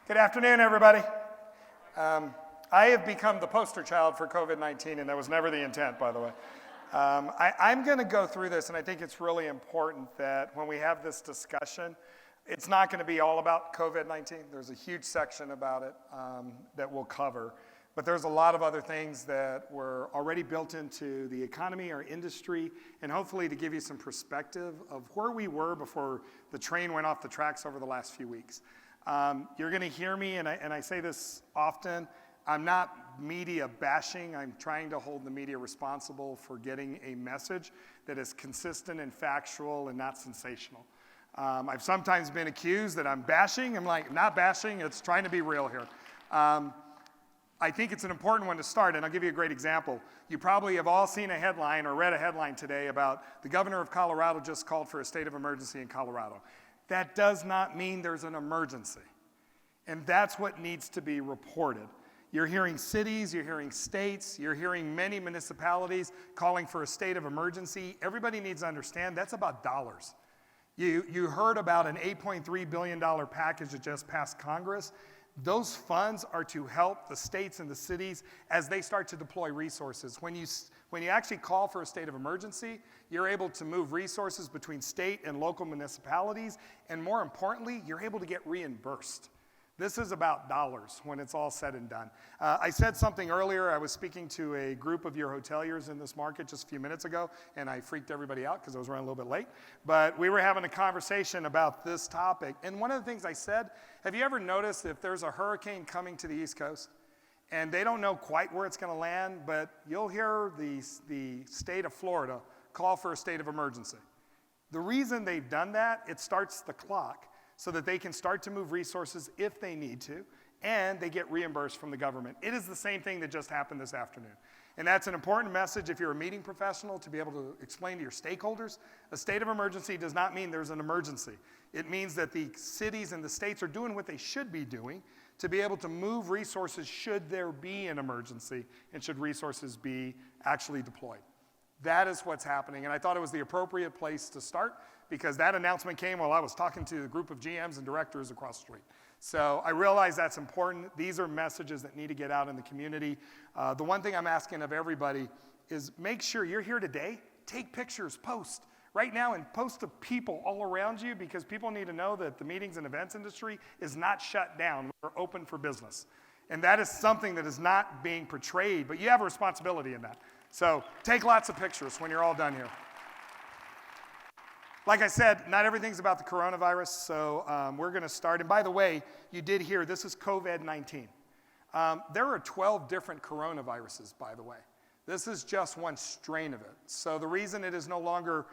Good afternoon, everybody. I have become the poster child for COVID-19, and that was never the intent, by the way. I'm going to go through this, and I think it's really important that when we have this discussion, it's not going to be all about COVID-19. There's a huge section about it that we'll cover, but there's a lot of other things that were already built into the economy, our industry, and hopefully to give you some perspective of where we were before the train went off the tracks over the last few weeks. You're going to hear me, and I say this often, I'm not media bashing. I'm trying to hold the media responsible for getting a message that is consistent and factual and not sensational. I've sometimes been accused that I'm bashing. I'm like, not bashing, it's trying to be real here. I think it's an important one to start, and I'll give you a great example. You probably have all seen a headline or read a headline today about the governor of Colorado just called for a state of emergency in Colorado. That does not mean there's an emergency. And that's what needs to be reported. You're hearing cities, you're hearing states, you're hearing many municipalities calling for a state of emergency. Everybody needs to understand that's about dollars. You heard about an $8.3 billion package that just passed Congress. Those funds are to help the states and the cities as they start to deploy resources. When you actually call for a state of emergency, you're able to move resources between state and local municipalities, and more importantly, you're able to get reimbursed. This is about dollars when it's all said and done. I said something earlier. I was speaking to a group of your hoteliers in this market just a few minutes ago, and I freaked everybody out because I was running a little bit late. But we were having a conversation about this topic. And one of the things I said, have you ever noticed if there's a hurricane coming to the East Coast, and they don't know quite where it's going to land, but you'll hear the state of Florida call for a state of emergency. The reason they've done that, it starts the clock, so that they can start to move resources if they need to, and they get reimbursed from the government. It is the same thing that just happened this afternoon. And that's an important message if you're a meeting professional to be able to explain to your stakeholders. A state of emergency does not mean there's an emergency. It means that the cities and the states are doing what they should be doing to be able to move resources should there be an emergency and should resources be actually deployed. That is what's happening, and I thought it was the appropriate place to start because that announcement came while I was talking to a group of GMs and directors across the street. So I realize that's important. These are messages that need to get out in the community. The one thing I'm asking of everybody is make sure you're here today, take pictures, post right now, and post to people all around you because people need to know that the meetings and events industry is not shut down. We're open for business. And that is something that is not being portrayed, but you have a responsibility in that. So take lots of pictures when you're all done here. Like I said, not everything's about the coronavirus, so we're going to start. And by the way, you did hear this is COVID-19. There are 12 different coronaviruses, by the way. This is just one strain of it. So the reason it is no longer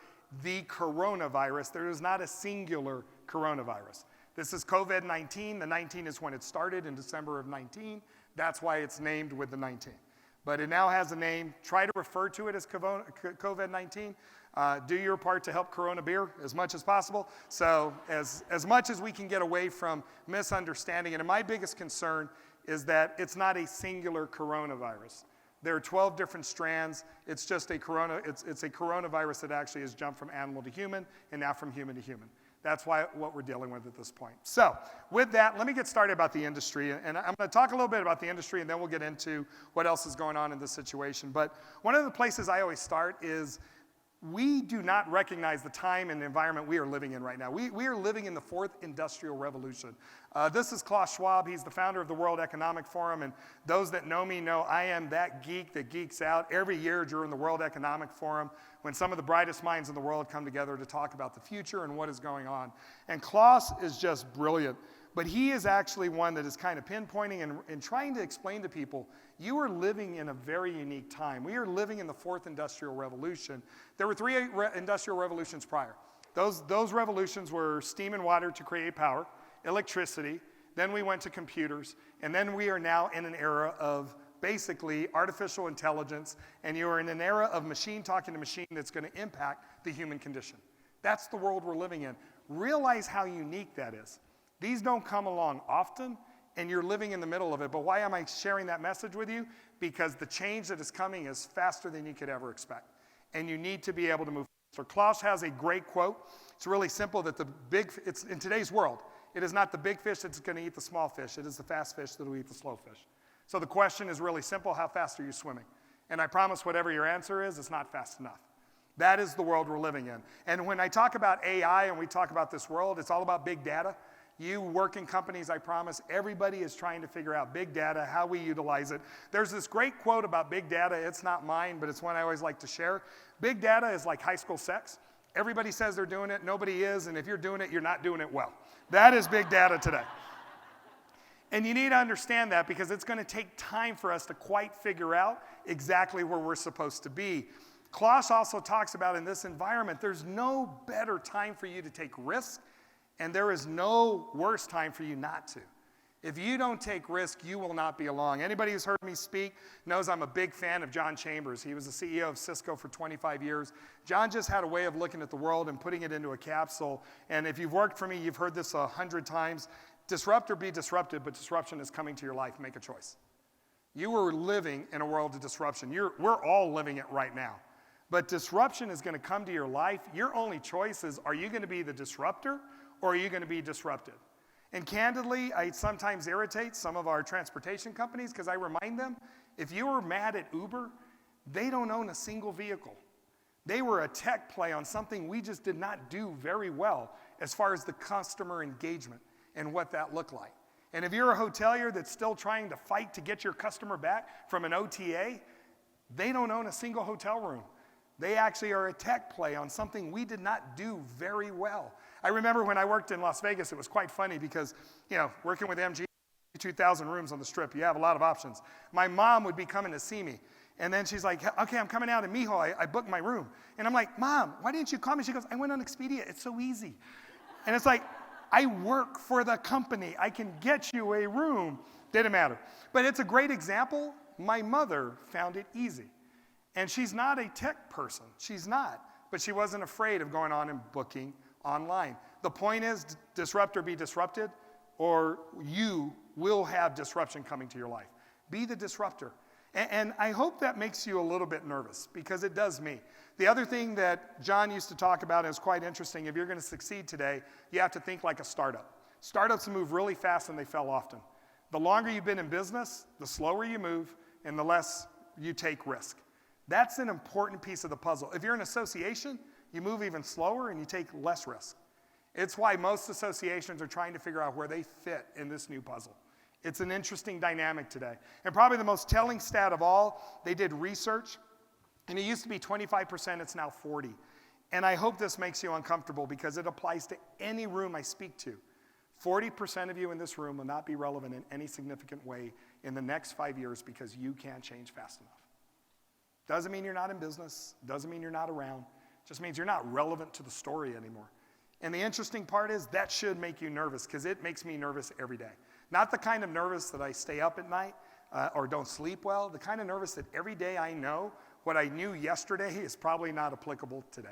the coronavirus, there is not a singular coronavirus. This is COVID-19. The 19 is when it started in December of 19. That's why it's named with the 19. But it now has a name. Try to refer to it as COVID-19. Do your part to help Corona beer as much as possible. So as much as we can get away from misunderstanding. And my biggest concern is that it's not a singular coronavirus. There are 12 different strands. It's just it's a coronavirus that actually has jumped from animal to human and now from human to human. That's what we're dealing with at this point. So with that, let me get started about the industry. And I'm going to talk a little bit about the industry, and then we'll get into what else is going on in this situation. But one of the places I always start is we do not recognize the time and the environment we are living in right now. We are living in the fourth industrial revolution. This is Klaus Schwab. He's the founder of the World Economic Forum. And those that know me know I am that geek that geeks out every year during the World Economic Forum when some of the brightest minds in the world come together to talk about the future and what is going on. And Klaus is just brilliant. But he is actually one that is kind of pinpointing and trying to explain to people, you are living in a very unique time. We are living in the fourth industrial revolution. There were three industrial revolutions prior. Those revolutions were steam and water to create power, electricity, then we went to computers, and then we are now in an era of basically artificial intelligence, and you are in an era of machine talking to machine that's going to impact the human condition. That's the world we're living in. Realize how unique that is. These don't come along often, and you're living in the middle of it. But why am I sharing that message with you? Because the change that is coming is faster than you could ever expect. And you need to be able to move. So Klaus has a great quote. It's really simple that it's in today's world, It is not the big fish that's going to eat the small fish. It is the fast fish that will eat the slow fish. So the question is really simple. How fast are you swimming? And I promise whatever your answer is, it's not fast enough. That is the world we're living in. And when I talk about AI and we talk about this world, it's all about big data. You work in companies, I promise, everybody is trying to figure out big data, how we utilize it. There's this great quote about big data. It's not mine, but it's one I always like to share. Big data is like high school sex. Everybody says they're doing it, nobody is, and if you're doing it, you're not doing it well. That is big data today. And you need to understand that because it's going to take time for us to quite figure out exactly where we're supposed to be. Klaus also talks about in this environment, there's no better time for you to take risks, and there is no worse time for you not to. If you don't take risk, you will not be along. Anybody who's heard me speak knows I'm a big fan of John Chambers. He was the CEO of Cisco for 25 years. John just had a way of looking at the world and putting it into a capsule. And if you've worked for me, you've heard this 100 times. Disrupt or be disrupted, but disruption is coming to your life. Make a choice. You are living in a world of disruption. We're all living it right now. But disruption is going to come to your life. Your only choice is, are you going to be the disruptor or are you going to be disrupted? And candidly, I sometimes irritate some of our transportation companies because I remind them, if you were mad at Uber, they don't own a single vehicle. They were a tech play on something we just did not do very well as far as the customer engagement and what that looked like. And if you're a hotelier that's still trying to fight to get your customer back from an OTA, they don't own a single hotel room. They actually are a tech play on something we did not do very well. I remember when I worked in Las Vegas, it was quite funny because, working with MG, 2,000 rooms on the Strip, you have a lot of options. My mom would be coming to see me. And then she's like, okay, I'm coming out in Mijo. I booked my room. And I'm like, Mom, why didn't you call me? She goes, I went on Expedia. It's so easy. And it's like, I work for the company. I can get you a room. Didn't matter. But it's a great example. My mother found it easy. And she's not a tech person. She's not. But she wasn't afraid of going on and booking online. The point is, disrupt or be disrupted, or you will have disruption coming to your life. Be the disruptor. And I hope that makes you a little bit nervous, because it does me. The other thing that John used to talk about is quite interesting. If you're going to succeed today, you have to think like a startup. Startups move really fast and they fail often. The longer you've been in business, the slower you move and the less you take risk. That's an important piece of the puzzle. If you're an association, you move even slower and you take less risk. It's why most associations are trying to figure out where they fit in this new puzzle. It's an interesting dynamic today. And probably the most telling stat of all, they did research, and it used to be 25%, it's now 40%. And I hope this makes you uncomfortable because it applies to any room I speak to. 40% of you in this room will not be relevant in any significant way in the next 5 years because you can't change fast enough. Doesn't mean you're not in business, doesn't mean you're not around, just means you're not relevant to the story anymore. And the interesting part is that should make you nervous because it makes me nervous every day. Not the kind of nervous that I stay up at night or don't sleep well, the kind of nervous that every day I know what I knew yesterday is probably not applicable today.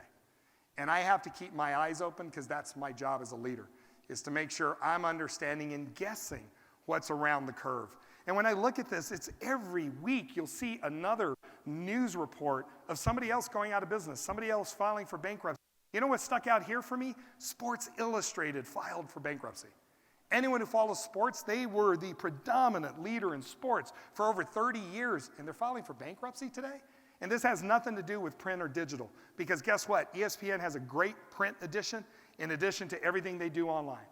And I have to keep my eyes open because that's my job as a leader, is to make sure I'm understanding and guessing what's around the curve. And when I look at this, it's every week you'll see another news report of somebody else going out of business, somebody else filing for bankruptcy. You know what stuck out here for me? Sports Illustrated filed for bankruptcy. Anyone who follows sports, they were the predominant leader in sports for over 30 years, and they're filing for bankruptcy today? And this has nothing to do with print or digital, because guess what? ESPN has a great print edition in addition to everything they do online.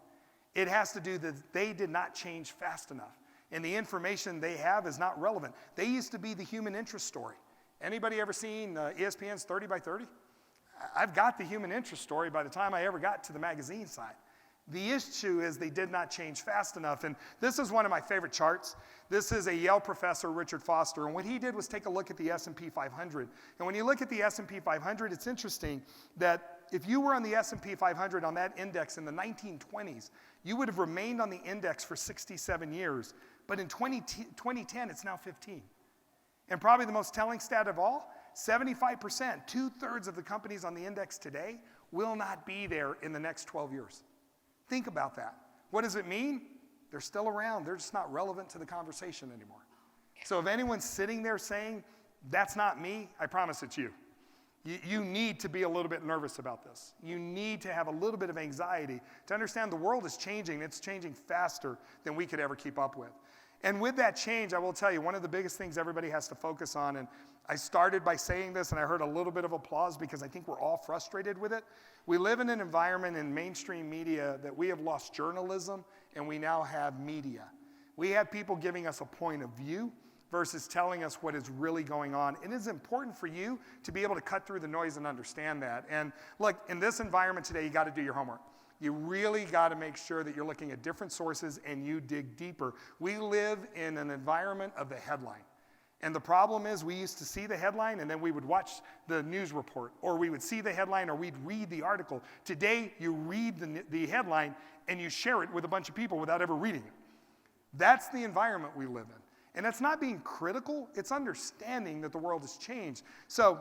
It has to do that they did not change fast enough, and the information they have is not relevant. They used to be the human interest story. Anybody ever seen ESPN's 30 by 30? I've got the human interest story by the time I ever got to the magazine side. The issue is they did not change fast enough. And this is one of my favorite charts. This is a Yale professor, Richard Foster, and what he did was take a look at the S&P 500. And when you look at the S&P 500, it's interesting that if you were on the S&P 500 on that index in the 1920s, you would have remained on the index for 67 years. But in 2010, it's now 15. And probably the most telling stat of all, 75%, 2/3 of the companies on the index today will not be there in the next 12 years. Think about that. What does it mean? They're still around. They're just not relevant to the conversation anymore. So if anyone's sitting there saying, that's not me, I promise it's you. You need to be a little bit nervous about this. You need to have a little bit of anxiety to understand the world is changing. It's changing faster than we could ever keep up with. And with that change, I will tell you, one of the biggest things everybody has to focus on, and I started by saying this, and I heard a little bit of applause because I think we're all frustrated with it. We live in an environment in mainstream media that we have lost journalism, and we now have media. We have people giving us a point of view versus telling us what is really going on. It is important for you to be able to cut through the noise and understand that. And look, in this environment today, you got to do your homework. You really got to make sure that you're looking at different sources and you dig deeper. We live in an environment of the headline. And the problem is we used to see the headline and then we would watch the news report, or we would see the headline or we'd read the article. Today, you read the headline and you share it with a bunch of people without ever reading it. That's the environment we live in. And it's not being critical, it's understanding that the world has changed. So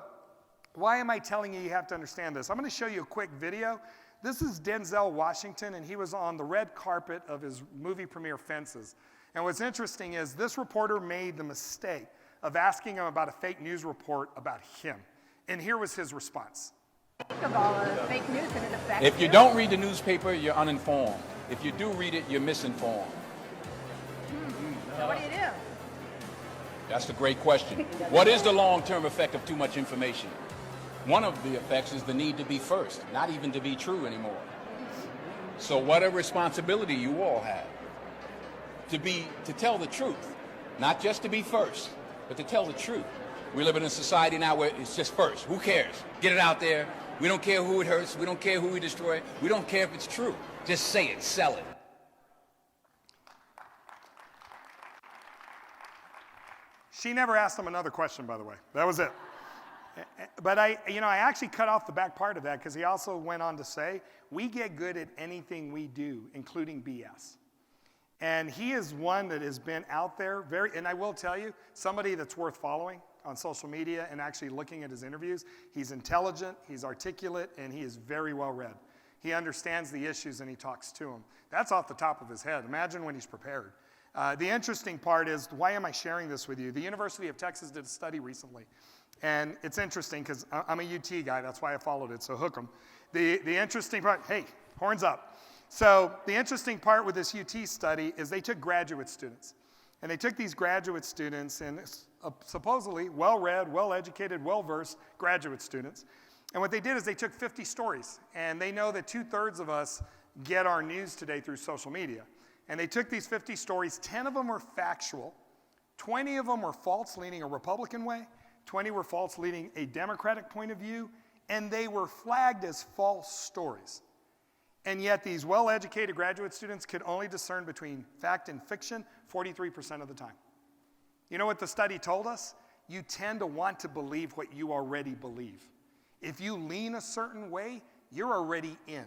why am I telling you have to understand this? I'm going to show you a quick video. This is Denzel Washington, and he was on the red carpet of his movie premiere, Fences. And what's interesting is this reporter made the mistake of asking him about a fake news report about him. And here was his response. Of all fake news, and it affects If you don't read the newspaper, you're uninformed. If you do read it, you're misinformed. So what do you do? That's a great question. What is the long-term effect of too much information? One of the effects is the need to be first, not even to be true anymore. So what a responsibility you all have to tell the truth, not just to be first, but to tell the truth. We live in a society now where it's just first. Who cares? Get it out there. We don't care who it hurts. We don't care who we destroy. We don't care if it's true. Just say it, sell it. She never asked him another question, by the way. That was it. But I actually cut off the back part of that because he also went on to say, we get good at anything we do, including BS. And he is one that has been out there and I will tell you, somebody that's worth following on social media and actually looking at his interviews. He's intelligent, he's articulate, and he is very well read. He understands the issues and he talks to them. That's off the top of his head. Imagine when he's prepared. The interesting part is, why am I sharing this with you? The University of Texas did a study recently. And it's interesting because I'm a UT guy, that's why I followed it, so hook 'em. The interesting part, hey, horns up. So the interesting part with this UT study is they took graduate students. And they took these graduate students and supposedly well-read, well-educated, well-versed graduate students. And what they did is they took 50 stories. And they know that 2/3 of us get our news today through social media. And they took these 50 stories, 10 of them were factual, 20 of them were false, leaning a Republican way, 20 were false, leaning a Democratic point of view, and they were flagged as false stories. And yet these well-educated graduate students could only discern between fact and fiction 43% of the time. You know what the study told us? You tend to want to believe what you already believe. If you lean a certain way, you're already in.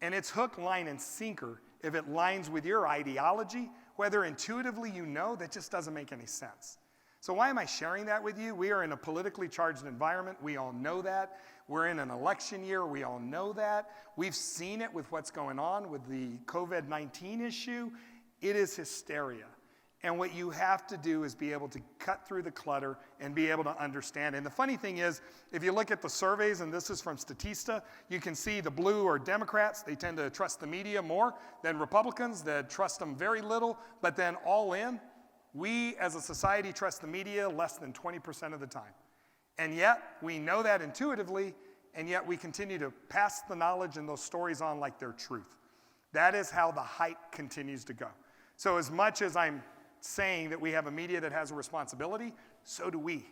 And it's hook, line, and sinker if it lines with your ideology, whether intuitively you know, that just doesn't make any sense. So why am I sharing that with you? We are in a politically charged environment. We all know that. We're in an election year. We all know that. We've seen it with what's going on with the COVID-19 issue. It is hysteria. And what you have to do is be able to cut through the clutter and be able to understand. And the funny thing is, if you look at the surveys, and this is from Statista, you can see the blue are Democrats. They tend to trust the media more than Republicans that trust them very little. But then all in, we as a society trust the media less than 20% of the time. And yet, we know that intuitively, and yet we continue to pass the knowledge and those stories on like they're truth. That is how the hype continues to go. So as much as I'm saying that we have a media that has a responsibility, so do we.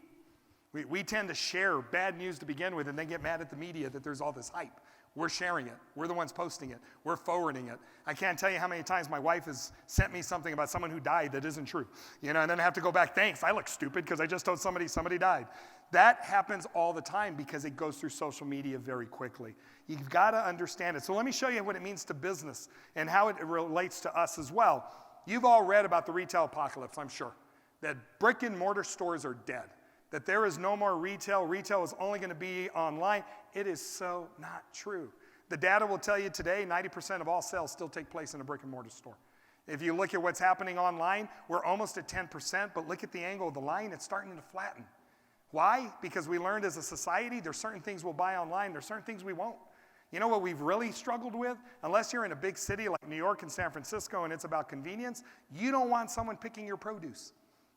We tend to share bad news to begin with and then get mad at the media that there's all this hype. We're sharing it. We're the ones posting it. We're forwarding it. I can't tell you how many times my wife has sent me something about someone who died that isn't true. And then I have to go back, thanks, I look stupid because I just told somebody died. That happens all the time because it goes through social media very quickly. You've got to understand it. So let me show you what it means to business and how it relates to us as well. You've all read about the retail apocalypse, I'm sure, that brick and mortar stores are dead, that there is no more retail. Retail is only going to be online. It is so not true. The data will tell you today 90% of all sales still take place in a brick and mortar store. If you look at what's happening online, we're almost at 10%, but look at the angle of the line, it's starting to flatten. Why? Because we learned as a society there's certain things we'll buy online, there's certain things we won't. You know what we've really struggled with? Unless you're in a big city like New York and San Francisco and it's about convenience, you don't want someone picking your produce.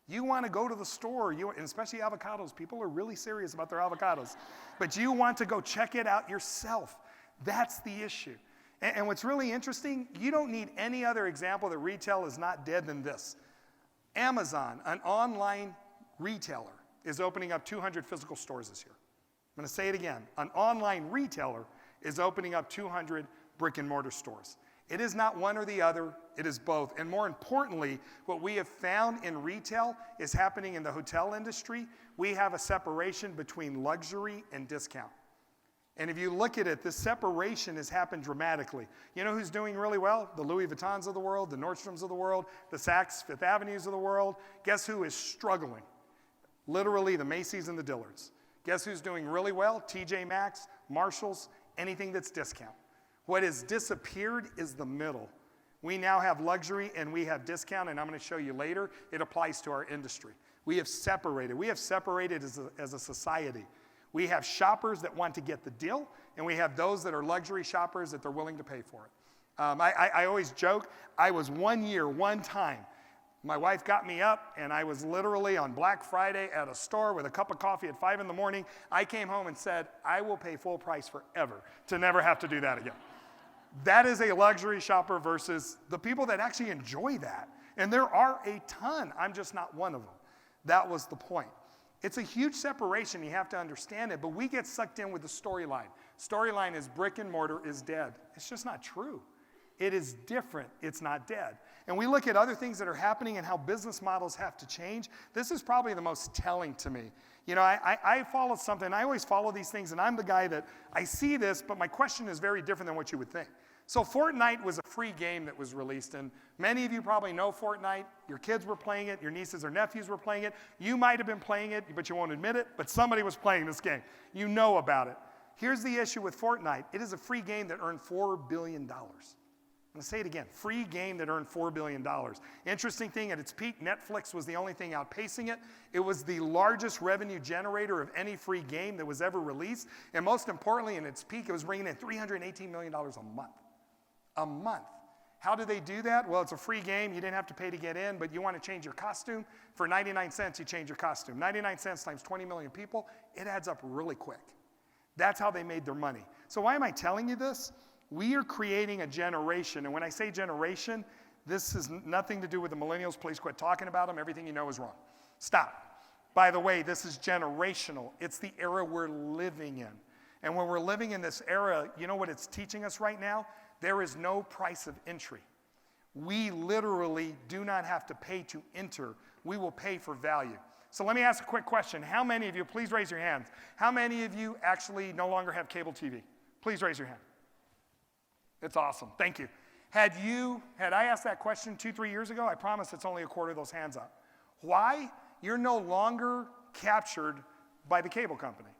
You want to go to the store, and especially avocados. People are really serious about their avocados. But you want to go check it out yourself. That's the issue. And what's really interesting, you don't need any other example that retail is not dead than this. Amazon, an online retailer, is opening up 200 physical stores this year. I'm going to say it again. An online retailer is opening up 200 brick and mortar stores. It is not one or the other, it is both. And more importantly, what we have found in retail is happening in the hotel industry. We have a separation between luxury and discount. And if you look at it, this separation has happened dramatically. You know who's doing really well? The Louis Vuittons of the world, the Nordstroms of the world, the Saks Fifth Avenues of the world. Guess who is struggling? Literally the Macy's and the Dillards. Guess who's doing really well? TJ Maxx, Marshalls, anything that's discount. What has disappeared is the middle. We now have luxury and we have discount, and I'm going to show you later, it applies to our industry. We have separated. We have separated as a society. We have shoppers that want to get the deal, and we have those that are luxury shoppers that they're willing to pay for it. I always joke, I was one time, my wife got me up, and I was literally on Black Friday at a store with a cup of coffee at 5 in the morning. I came home and said, I will pay full price forever to never have to do that again. That is a luxury shopper versus the people that actually enjoy that. And there are a ton. I'm just not one of them. That was the point. It's a huge separation. You have to understand it. But we get sucked in with the storyline. Storyline is brick and mortar is dead. It's just not true. It is different. It's not dead. And we look at other things that are happening and how business models have to change. This is probably the most telling to me. You know, I follow something. I always follow these things, and I'm the guy that I see this, but my question is very different than what you would think. So Fortnite was a free game that was released, and many of you probably know Fortnite. Your kids were playing it. Your nieces or nephews were playing it. You might have been playing it, but you won't admit it, but somebody was playing this game. You know about it. Here's the issue with Fortnite. It is a free game that earned $4 billion. I'm going to say it again. Free game that earned $4 billion. Interesting thing, at its peak, Netflix was the only thing outpacing it. It was the largest revenue generator of any free game that was ever released. And most importantly, in its peak, it was bringing in $318 million a month. A month. How do they do that? Well, it's a free game. You didn't have to pay to get in, but you want to change your costume. For 99 cents, you change your costume. 99 cents times 20 million people, it adds up really quick. That's how they made their money. So why am I telling you this? We are creating a generation, and when I say generation, this has nothing to do with the millennials. Please quit talking about them. Everything you know is wrong. Stop. By the way, this is generational. It's the era we're living in. And when we're living in this era, you know what it's teaching us right now? There is no price of entry. We literally do not have to pay to enter. We will pay for value. So let me ask a quick question. How many of you, please raise your hands, how many of you actually no longer have cable TV? Please raise your hand. It's awesome. Thank you. Had I asked that question 2-3 years ago, I promise it's only a quarter of those hands up. Why? You're no longer captured by the cable company.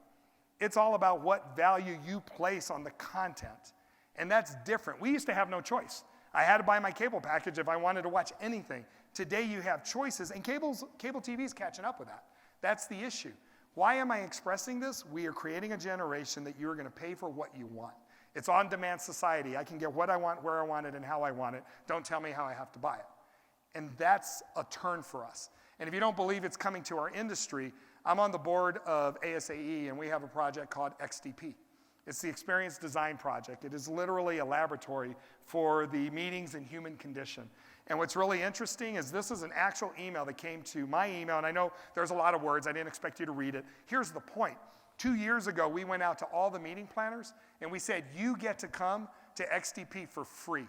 It's all about what value you place on the content. And that's different. We used to have no choice. I had to buy my cable package if I wanted to watch anything. Today you have choices, and cable TV is catching up with that. That's the issue. Why am I expressing this? We are creating a generation that you are going to pay for what you want. It's on-demand society. I can get what I want, where I want it, and how I want it. Don't tell me how I have to buy it. And that's a turn for us. And if you don't believe it's coming to our industry, I'm on the board of ASAE, and we have a project called XDP. It's the Experience Design Project. It is literally a laboratory for the meetings in human condition. And what's really interesting is this is an actual email that came to my email, and I know there's a lot of words. I didn't expect you to read it. Here's the point. 2 years ago, we went out to all the meeting planners, and we said, you get to come to XDP for free.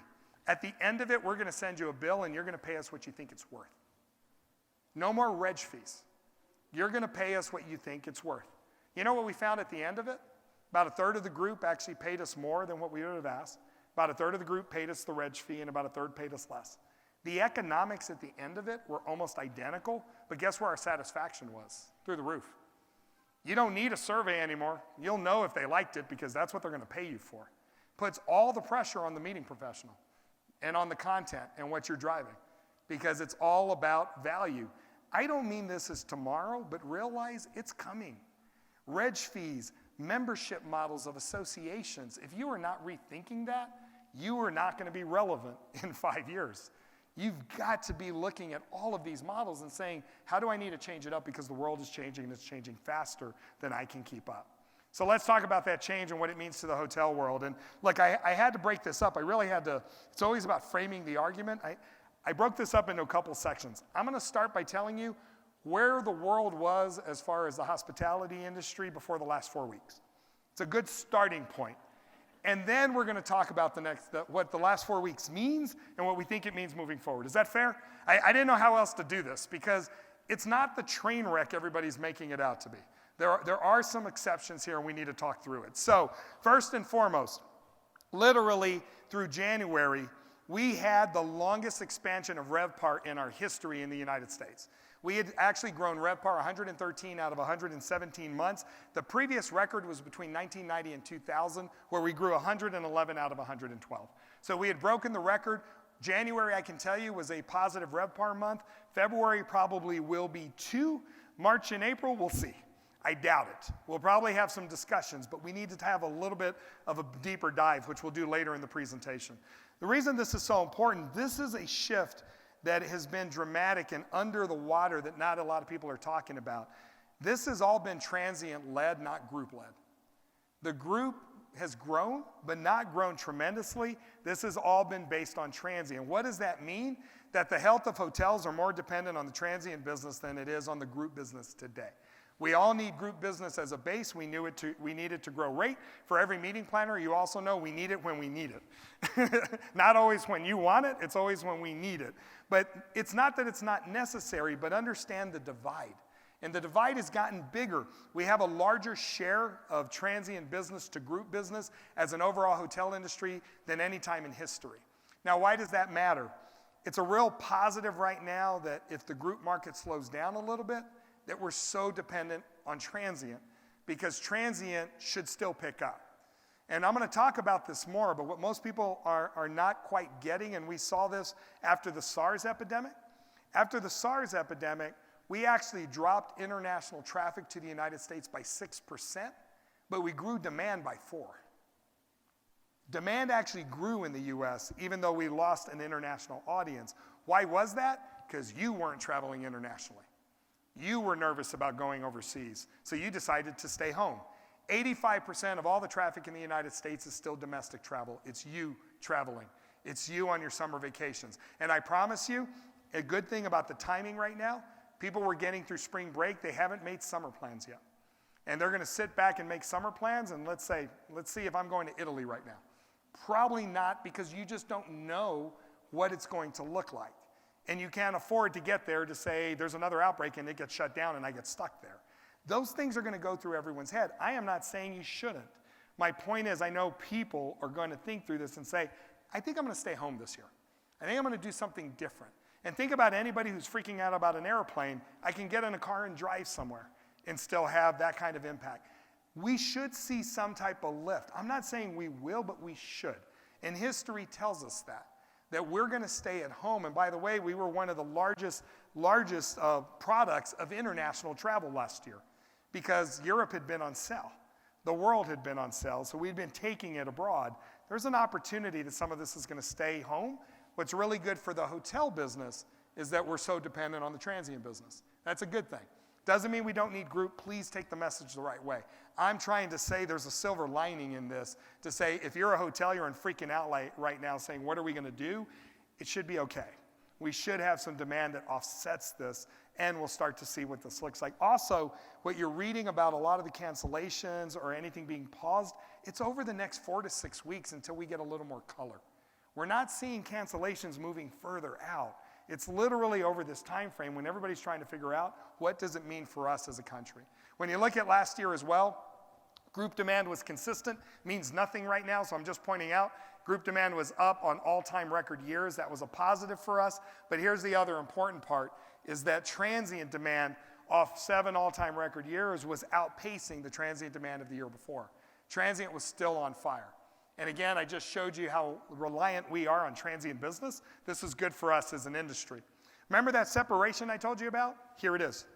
At the end of it, we're going to send you a bill, and you're going to pay us what you think it's worth. No more reg fees. You're going to pay us what you think it's worth. You know what we found at the end of it? About a third of the group actually paid us more than what we would have asked. About a third of the group paid us the reg fee, and about a third paid us less. The economics at the end of it were almost identical, but guess where our satisfaction was? Through the roof. You don't need a survey anymore. You'll know if they liked it because that's what they're going to pay you for. Puts all the pressure on the meeting professional and on the content and what you're driving because it's all about value. I don't mean this as tomorrow, but realize it's coming. Reg fees, membership models of associations. If you are not rethinking that, you are not going to be relevant in 5 years. You've got to be looking at all of these models and saying, how do I need to change it up because the world is changing and it's changing faster than I can keep up. So let's talk about that change and what it means to the hotel world. And look, I had to break this up. I really had to. It's always about framing the argument. I broke this up into a couple sections. I'm going to start by telling you where the world was as far as the hospitality industry before the last 4 weeks. It's a good starting point. And then we're going to talk about what the last 4 weeks means and what we think it means moving forward. Is that fair? I didn't know how else to do this because it's not the train wreck everybody's making it out to be. There are some exceptions here and we need to talk through it. So first and foremost, literally through January, we had the longest expansion of RevPAR in our history in the United States. We had actually grown RevPAR 113 out of 117 months. The previous record was between 1990 and 2000, where we grew 111 out of 112. So we had broken the record. January, I can tell you, was a positive RevPAR month. February probably will be too. March and April, we'll see. I doubt it. We'll probably have some discussions, but we need to have a little bit of a deeper dive, which we'll do later in the presentation. The reason this is so important, this is a shift that has been dramatic and under the water that not a lot of people are talking about. This has all been transient-led, not group-led. The group has grown, but not grown tremendously. This has all been based on transient. What does that mean? That the health of hotels are more dependent on the transient business than it is on the group business today. We all need group business as a base. We needed to grow rate. For every meeting planner, you also know we need it when we need it. Not always when you want it, it's always when we need it. But it's not that it's not necessary, but understand the divide. And the divide has gotten bigger. We have a larger share of transient business to group business as an overall hotel industry than any time in history. Now, why does that matter? It's a real positive right now that if the group market slows down a little bit, that we're so dependent on transient, because transient should still pick up. And I'm going to talk about this more, but what most people are not quite getting, and we saw this after the SARS epidemic. After the SARS epidemic, we actually dropped international traffic to the United States by 6%, but we grew demand by 4%. Demand actually grew in the US, even though we lost an international audience. Why was that? Because you weren't traveling internationally. You were nervous about going overseas, so you decided to stay home. 85% of all the traffic in the United States is still domestic travel. It's you traveling. It's you on your summer vacations. And I promise you, a good thing about the timing right now, people were getting through spring break, they haven't made summer plans yet. And they're going to sit back and make summer plans, and let's see if I'm going to Italy right now. Probably not, because you just don't know what it's going to look like. And you can't afford to get there to say there's another outbreak and it gets shut down and I get stuck there. Those things are going to go through everyone's head. I am not saying you shouldn't. My point is, I know people are going to think through this and say, I think I'm going to stay home this year. I think I'm going to do something different. And think about anybody who's freaking out about an airplane. I can get in a car and drive somewhere and still have that kind of impact. We should see some type of lift. I'm not saying we will, but we should. And history tells us that we're going to stay at home. And by the way, we were one of the largest products of international travel last year because Europe had been on sale. The world had been on sale, so we'd been taking it abroad. There's an opportunity that some of this is going to stay home. What's really good for the hotel business is that we're so dependent on the transient business. That's a good thing. Doesn't mean we don't need group. Please take the message the right way. I'm trying to say there's a silver lining in this to say if you're a hotel, you're in freaking out right now saying, what are we going to do? It should be okay. We should have some demand that offsets this, and we'll start to see what this looks like. Also, what you're reading about a lot of the cancellations or anything being paused, it's over the next 4 to 6 weeks until we get a little more color. We're not seeing cancellations moving further out. It's literally over this time frame when everybody's trying to figure out what does it mean for us as a country. When you look at last year as well, group demand was consistent, means nothing right now, so I'm just pointing out group demand was up on all-time record years. That was a positive for us. But here's the other important part, is that transient demand off 7 all-time record years was outpacing the transient demand of the year before. Transient was still on fire. And again, I just showed you how reliant we are on transient business. This is good for us as an industry. Remember that separation I told you about? Here it is.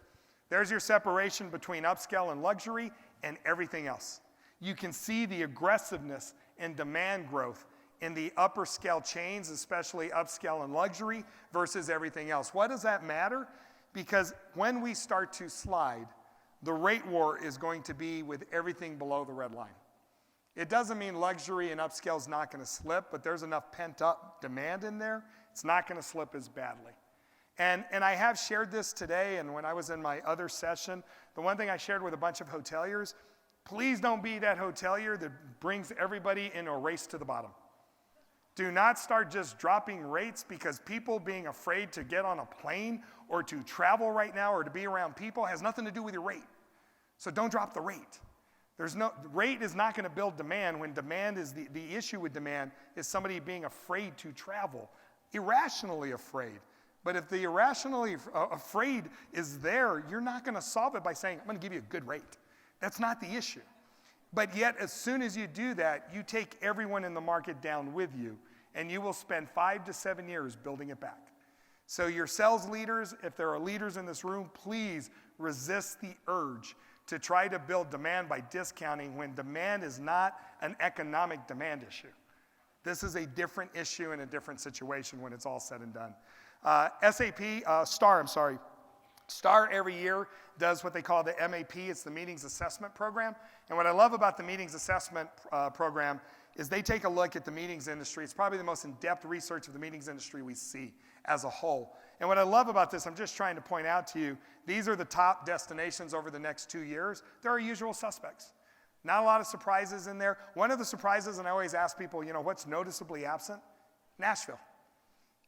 There's your separation between upscale and luxury and everything else. You can see the aggressiveness and demand growth in the upper scale chains, especially upscale and luxury, versus everything else. What does that matter? Because when we start to slide, the rate war is going to be with everything below the red line. It doesn't mean luxury and upscale is not going to slip, but there's enough pent-up demand in there. It's not going to slip as badly. And I have shared this today, and when I was in my other session, the one thing I shared with a bunch of hoteliers, please don't be that hotelier that brings everybody in a race to the bottom. Do not start just dropping rates because people being afraid to get on a plane or to travel right now or to be around people has nothing to do with your rate. So don't drop the rate. Rate is not going to build demand when demand is the issue with demand is somebody being afraid to travel, irrationally afraid. But if the irrationally afraid is there, you're not going to solve it by saying, I'm going to give you a good rate. That's not the issue. But yet, as soon as you do that, you take everyone in the market down with you, and you will spend 5 to 7 years building it back. So your sales leaders, if there are leaders in this room, please resist the urge to try to build demand by discounting when demand is not an economic demand issue. This is a different issue and a different situation when it's all said and done. STAR every year does what they call the MAP. It's the Meetings Assessment Program. And what I love about the Meetings Assessment Program is they take a look at the meetings industry. It's probably the most in-depth research of the meetings industry we see as a whole. And what I love about this, I'm just trying to point out to you, these are the top destinations over the next 2 years. There are usual suspects. Not a lot of surprises in there. One of the surprises, and I always ask people, what's noticeably absent? Nashville.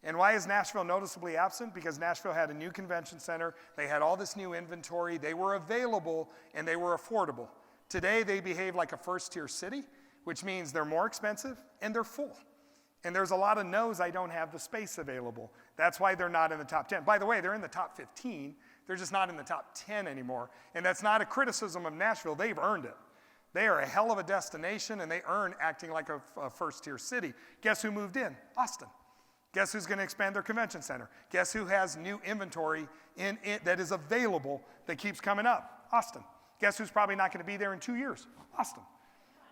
And why is Nashville noticeably absent? Because Nashville had a new convention center. They had all this new inventory. They were available and they were affordable. Today, they behave like a first-tier city, which means they're more expensive and they're full. And there's a lot of no's, I don't have the space available. That's why they're not in the top 10. By the way, they're in the top 15. They're just not in the top 10 anymore. And that's not a criticism of Nashville. They've earned it. They are a hell of a destination, and they earn acting like a first-tier city. Guess who moved in? Austin. Guess who's going to expand their convention center? Guess who has new inventory in it that is available that keeps coming up? Austin. Guess who's probably not going to be there in 2 years? Austin.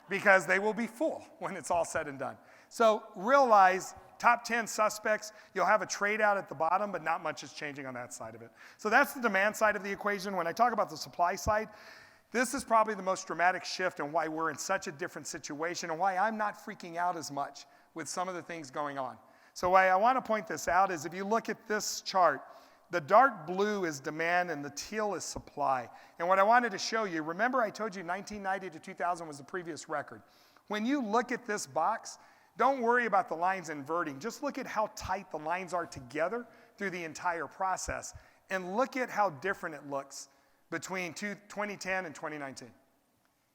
Because they will be full when it's all said and done. So realize, top 10 suspects, you'll have a trade out at the bottom, but not much is changing on that side of it. So that's the demand side of the equation. When I talk about the supply side, this is probably the most dramatic shift and why we're in such a different situation and why I'm not freaking out as much with some of the things going on. So why I want to point this out is if you look at this chart, the dark blue is demand and the teal is supply. And what I wanted to show you, remember I told you 1990 to 2000 was the previous record. When you look at this box, don't worry about the lines inverting. Just look at how tight the lines are together through the entire process. And look at how different it looks between 2010 and 2019.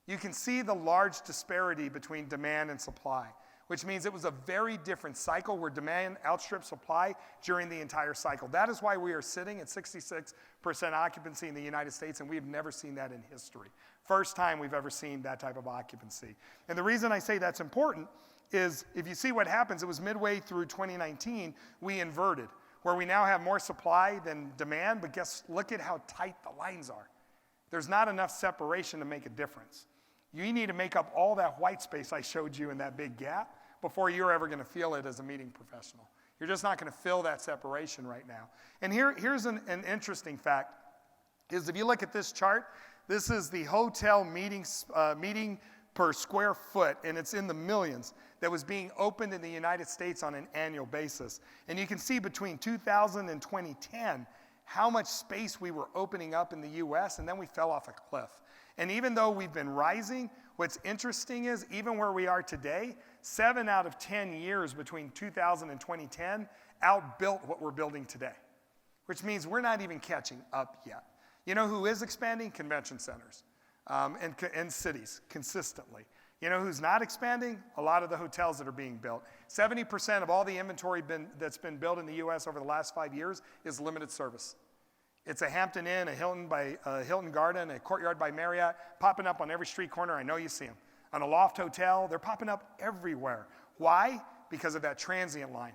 You can see the large disparity between demand and supply, which means it was a very different cycle where demand outstripped supply during the entire cycle. That is why we are sitting at 66% occupancy in the United States, and we have never seen that in history. First time we've ever seen that type of occupancy. And the reason I say that's important is if you see what happens, it was midway through 2019, we inverted, where we now have more supply than demand, but look at how tight the lines are. There's not enough separation to make a difference. You need to make up all that white space I showed you in that big gap before you're ever going to feel it as a meeting professional. You're just not going to feel that separation right now. And here's an interesting fact, is if you look at this chart, this is the hotel meeting per square foot, and it's in the millions, that was being opened in the United States on an annual basis. And you can see between 2000 and 2010 how much space we were opening up in the US, and then we fell off a cliff. And even though we've been rising, what's interesting is even where we are today, 7 out of 10 years between 2000 and 2010 outbuilt what we're building today, which means we're not even catching up yet. You know who is expanding? Convention centers and cities consistently. You know who's not expanding? A lot of the hotels that are being built. 70% of all the inventory that's been built in the US over the last 5 years is limited service. It's a Hampton Inn, a Hilton Garden, a Courtyard by Marriott, popping up on every street corner. I know you see them. On a Loft Hotel, they're popping up everywhere. Why? Because of that transient line.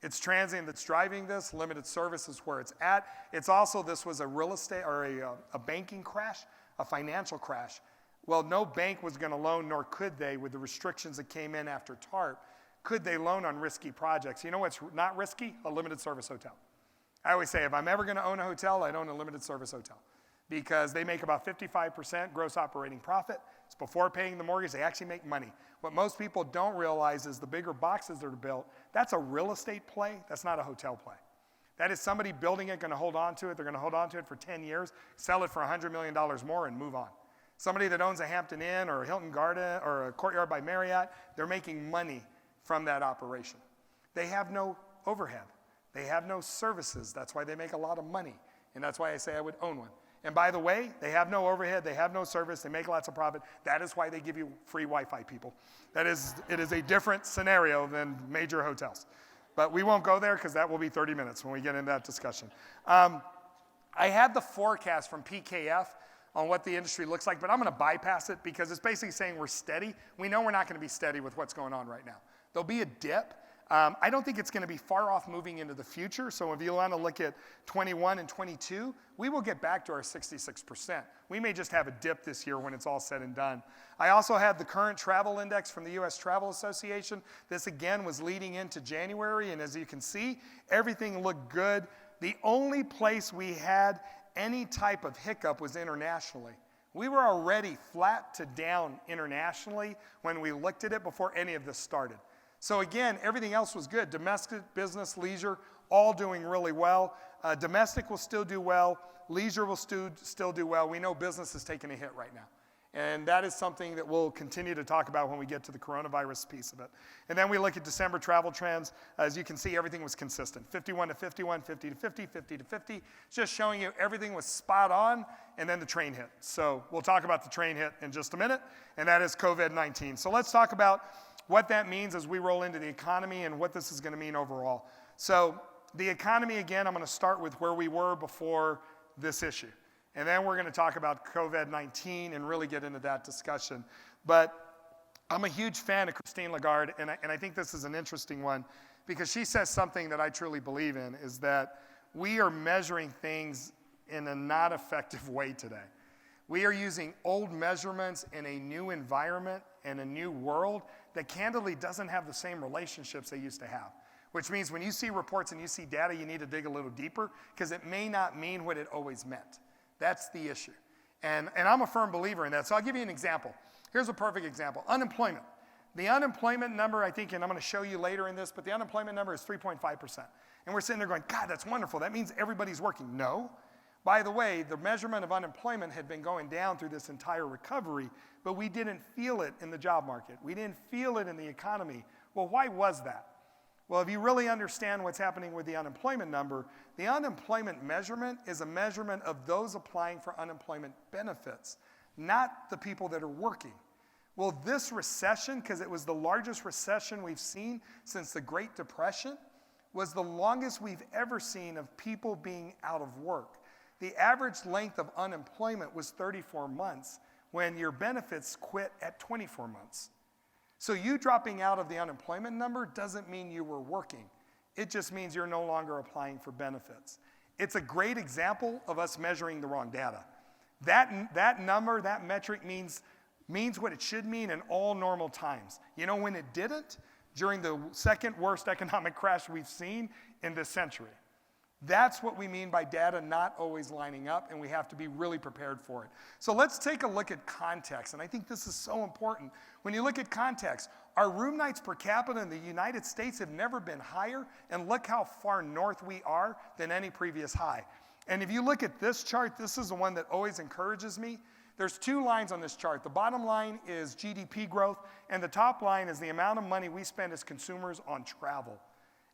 It's transient that's driving this. Limited service is where it's at. It's also, this was a real estate or a banking crash, a financial crash. Well, no bank was going to loan, nor could they, with the restrictions that came in after TARP, could they loan on risky projects. You know what's not risky? A limited service hotel. I always say, if I'm ever going to own a hotel, I'd own a limited service hotel, because they make about 55% gross operating profit. It's before paying the mortgage. They actually make money. What most people don't realize is the bigger boxes that are built, that's a real estate play. That's not a hotel play. That is somebody building it, going to hold on to it. They're going to hold on to it for 10 years, sell it for $100 million more, and move on. Somebody that owns a Hampton Inn or a Hilton Garden or a Courtyard by Marriott, they're making money from that operation. They have no overhead. They have no services. That's why they make a lot of money. And that's why I say I would own one. And by the way, they have no overhead, they have no service, they make lots of profit. That is why they give you free Wi-Fi, people. It is a different scenario than major hotels. But we won't go there because that will be 30 minutes when we get into that discussion. I had the forecast from PKF on what the industry looks like, but I'm going to bypass it because it's basically saying we're steady. We know we're not going to be steady with what's going on right now. There'll be a dip. I don't think it's going to be far off moving into the future. So if you want to look at 21 and 22, we will get back to our 66%. We may just have a dip this year when it's all said and done. I also had the current travel index from the U.S. Travel Association. This again was leading into January, and as you can see, everything looked good. The only place we had any type of hiccup was internationally. We were already flat to down internationally when we looked at it before any of this started. So again, everything else was good. Domestic, business, leisure, all doing really well. Domestic will still do well. Leisure will still do well. We know business is taking a hit right now. And that is something that we'll continue to talk about when we get to the coronavirus piece of it. And then we look at December travel trends. As you can see, everything was consistent. 51 to 51, 50 to 50, 50 to 50. It's just showing you everything was spot on, and then the train hit. So we'll talk about the train hit in just a minute, and that is COVID-19. So let's talk about what that means as we roll into the economy and what this is going to mean overall. So the economy, again, I'm going to start with where we were before this issue. And then we're going to talk about COVID-19 and really get into that discussion. But I'm a huge fan of Christine Lagarde, and I think this is an interesting one because she says something that I truly believe in, is that we are measuring things in a not effective way today. We are using old measurements in a new environment and a new world that candidly doesn't have the same relationships they used to have. Which means when you see reports and you see data, you need to dig a little deeper because it may not mean what it always meant. That's the issue. And I'm a firm believer in that. So I'll give you an example. Here's a perfect example. Unemployment. The unemployment number, I think, and I'm going to show you later in this, but the unemployment number is 3.5%. And we're sitting there going, God, that's wonderful. That means everybody's working. No. By the way, the measurement of unemployment had been going down through this entire recovery, but we didn't feel it in the job market. We didn't feel it in the economy. Well, why was that? Well, if you really understand what's happening with the unemployment number, the unemployment measurement is a measurement of those applying for unemployment benefits, not the people that are working. Well, this recession, because it was the largest recession we've seen since the Great Depression, was the longest we've ever seen of people being out of work. The average length of unemployment was 34 months when your benefits quit at 24 months. So you dropping out of the unemployment number doesn't mean you were working. It just means you're no longer applying for benefits. It's a great example of us measuring the wrong data. That number, that metric means what it should mean in all normal times. You know when it didn't? During the second worst economic crash we've seen in this century. That's what we mean by data not always lining up, and we have to be really prepared for it. So let's take a look at context, and I think this is so important. When you look at context, our room nights per capita in the United States have never been higher, and look how far north we are than any previous high. And if you look at this chart, this is the one that always encourages me. There's two lines on this chart. The bottom line is GDP growth, and the top line is the amount of money we spend as consumers on travel.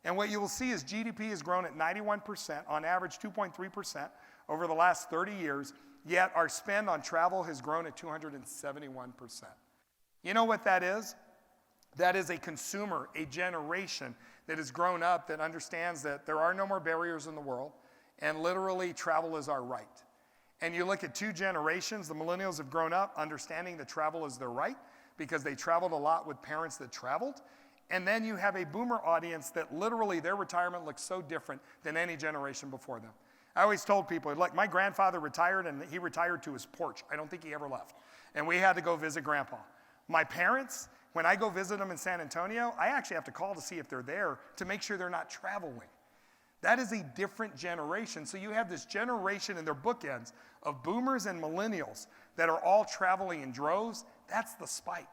And what you will see is GDP has grown at 91%, on average 2.3% over the last 30 years, yet our spend on travel has grown at 271%. You know what that is? That is a consumer, a generation that has grown up that understands that there are no more barriers in the world, and literally travel is our right. And you look at two generations, the millennials have grown up understanding that travel is their right because they traveled a lot with parents that traveled. And then you have a boomer audience that literally their retirement looks so different than any generation before them. I always told people, like my grandfather retired and he retired to his porch. I don't think he ever left. And we had to go visit grandpa. My parents, when I go visit them in San Antonio, I actually have to call to see if they're there to make sure they're not traveling. That is a different generation. So you have this generation in their bookends of boomers and millennials that are all traveling in droves. That's the spike.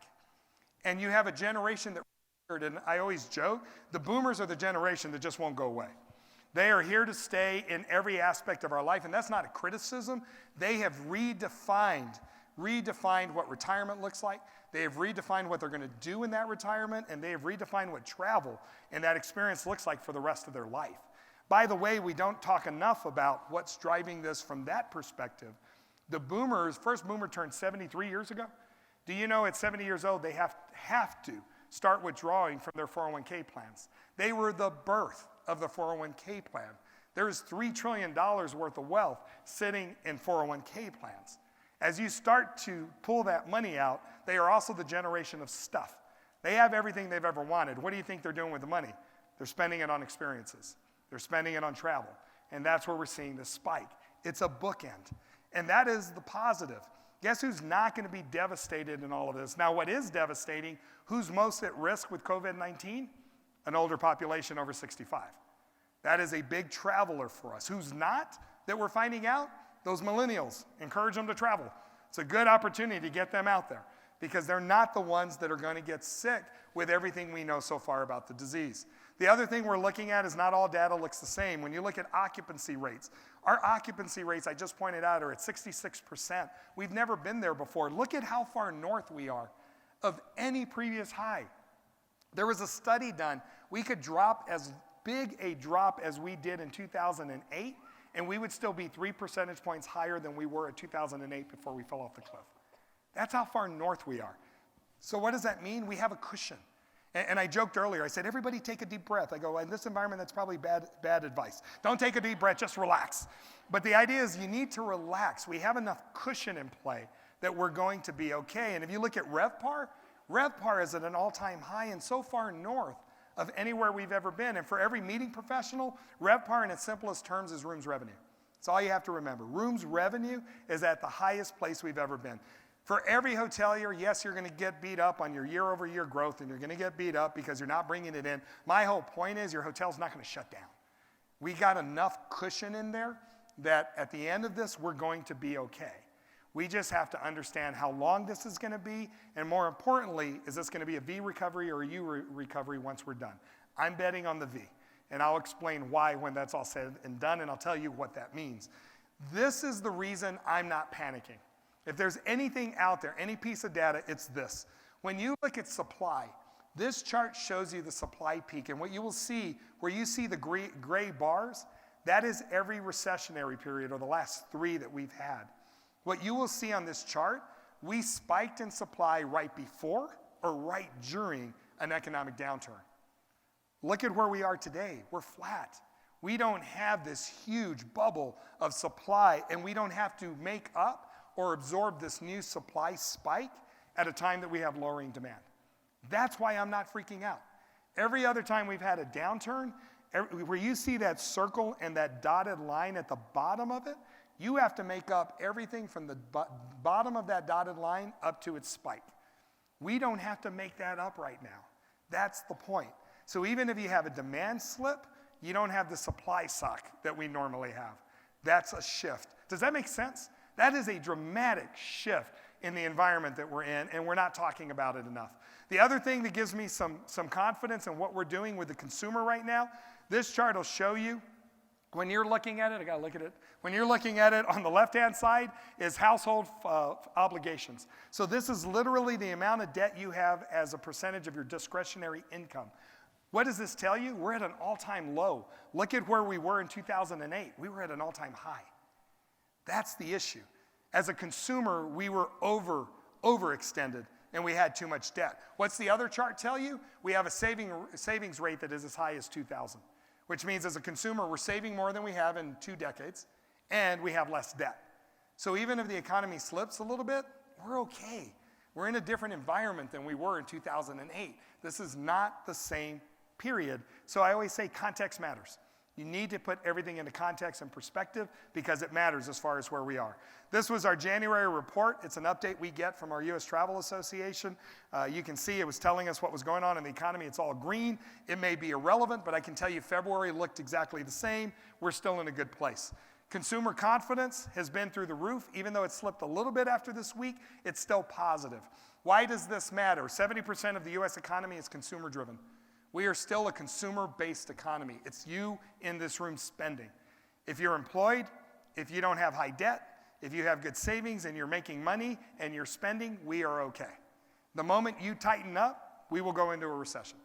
And you have a generation that, and I always joke, the boomers are the generation that just won't go away. They are here to stay in every aspect of our life, and that's not a criticism. They have redefined what retirement looks like. They have redefined what they're going to do in that retirement, and they have redefined what travel and that experience looks like for the rest of their life. By the way, we don't talk enough about what's driving this from that perspective. The boomers, first boomer turned 73 years ago. Do you know at 70 years old, they have to start withdrawing from their 401k plans. They were the birth of the 401k plan. There's $3 trillion worth of wealth sitting in 401k plans. As you start to pull that money out, they are also the generation of stuff. They have everything they've ever wanted. What do you think they're doing with the money? They're spending it on experiences. They're spending it on travel. And that's where we're seeing this spike. It's a bookend. And that is the positive. Guess who's not going to be devastated in all of this? Now, what is devastating, who's most at risk with COVID-19? An older population over 65. That is a big traveler for us. Who's not, that we're finding out? Those millennials. Encourage them to travel. It's a good opportunity to get them out there because they're not the ones that are going to get sick with everything we know so far about the disease. The other thing we're looking at is not all data looks the same. When you look at occupancy rates, our occupancy rates, I just pointed out, are at 66%. We've never been there before. Look at how far north we are of any previous high. There was a study done. We could drop as big a drop as we did in 2008, and we would still be 3 percentage points higher than we were in 2008 before we fell off the cliff. That's how far north we are. So what does that mean? We have a cushion. And I joked earlier, I said, everybody take a deep breath. I go, in this environment, that's probably bad advice. Don't take a deep breath, just relax. But the idea is you need to relax. We have enough cushion in play that we're going to be okay. And if you look at RevPAR is at an all-time high and so far north of anywhere we've ever been. And for every meeting professional, RevPAR in its simplest terms is rooms revenue. That's all you have to remember. Rooms revenue is at the highest place we've ever been. For every hotelier, yes, you're going to get beat up on your year-over-year growth, and you're going to get beat up because you're not bringing it in. My whole point is your hotel's not going to shut down. We got enough cushion in there that at the end of this, we're going to be okay. We just have to understand how long this is going to be, and more importantly, is this going to be a V recovery or a U recovery once we're done? I'm betting on the V, and I'll explain why when that's all said and done, and I'll tell you what that means. This is the reason I'm not panicking. If there's anything out there, any piece of data, it's this. When you look at supply, this chart shows you the supply peak, and what you will see, where you see the gray bars, that is every recessionary period, or the last 3 that we've had. What you will see on this chart, we spiked in supply right before or right during an economic downturn. Look at where we are today. We're flat. We don't have this huge bubble of supply, and we don't have to make up or absorb this new supply spike at a time that we have lowering demand. That's why I'm not freaking out. Every other time we've had a downturn, where you see that circle and that dotted line at the bottom of it, you have to make up everything from the bottom of that dotted line up to its spike. We don't have to make that up right now. That's the point. So even if you have a demand slip, you don't have the supply suck that we normally have. That's a shift. Does that make sense? That is a dramatic shift in the environment that we're in, and we're not talking about it enough. The other thing that gives me some confidence in what we're doing with the consumer right now, this chart will show you, when you're looking at it, I gotta look at it. When you're looking at it, on the left-hand side is household obligations. So this is literally the amount of debt you have as a percentage of your discretionary income. What does this tell you? We're at an all-time low. Look at where we were in 2008. We were at an all-time high. That's the issue. As a consumer, we were overextended and we had too much debt. What's the other chart tell you? We have a savings rate that is as high as 2,000, which means as a consumer, we're saving more than we have in 2 decades and we have less debt. So even if the economy slips a little bit, we're okay. We're in a different environment than we were in 2008. This is not the same period. So I always say context matters. You need to put everything into context and perspective because it matters as far as where we are. This was our January report. It's an update we get from our U.S. Travel Association. You can see it was telling us what was going on in the economy. It's all green. It may be irrelevant, but I can tell you February looked exactly the same. We're still in a good place. Consumer confidence has been through the roof. Even though it slipped a little bit after this week, it's still positive. Why does this matter? 70% of the U.S. economy is consumer driven. We are still a consumer-based economy. It's you in this room spending. If you're employed, if you don't have high debt, if you have good savings and you're making money and you're spending, we are okay. The moment you tighten up, we will go into a recession.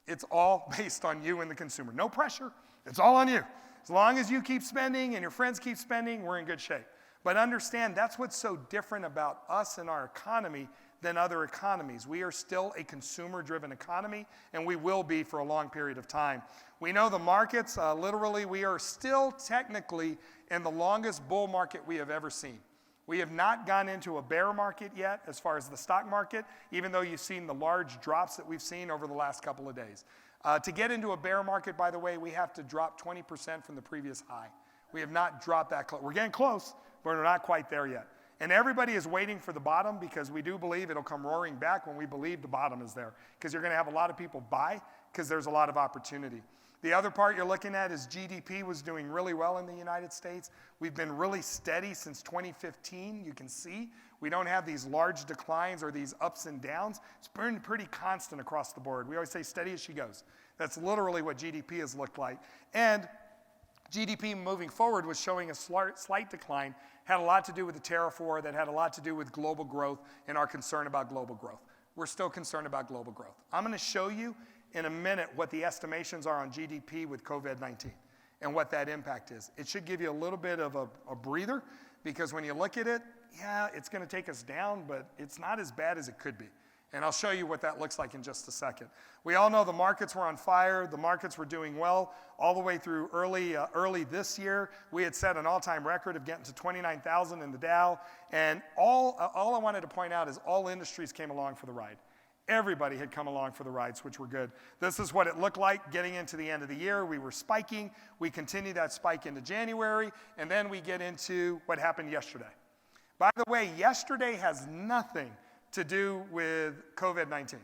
It's all based on you and the consumer. No pressure. It's all on you. As long as you keep spending and your friends keep spending, we're in good shape. But understand that's what's so different about us and our economy than other economies. We are still a consumer-driven economy, and we will be for a long period of time. We know the markets, literally, we are still technically in the longest bull market we have ever seen. We have not gone into a bear market yet as far as the stock market, even though you've seen the large drops that we've seen over the last couple of days. To get into a bear market, by the way, we have to drop 20% from the previous high. We have not dropped that close. We're getting close, but we're not quite there yet. And everybody is waiting for the bottom because we do believe it'll come roaring back when we believe the bottom is there. Because you're going to have a lot of people buy because there's a lot of opportunity. The other part you're looking at is GDP was doing really well in the United States. We've been really steady since 2015. You can see we don't have these large declines or these ups and downs. It's been pretty constant across the board. We always say steady as she goes. That's literally what GDP has looked like. And GDP moving forward was showing a slight decline, had a lot to do with the tariff war, that had a lot to do with global growth and our concern about global growth. We're still concerned about global growth. I'm going to show you in a minute what the estimations are on GDP with COVID-19 and what that impact is. It should give you a little bit of a breather because when you look at it, yeah, it's going to take us down, but it's not as bad as it could be. And I'll show you what that looks like in just a second. We all know the markets were on fire. The markets were doing well all the way through early this year. We had set an all-time record of getting to 29,000 in the Dow. And all I wanted to point out is all industries came along for the ride. Everybody had come along for the rides, which were good. This is what it looked like getting into the end of the year. We were spiking. We continued that spike into January. And then we get into what happened yesterday. By the way, yesterday has nothing to do with COVID-19.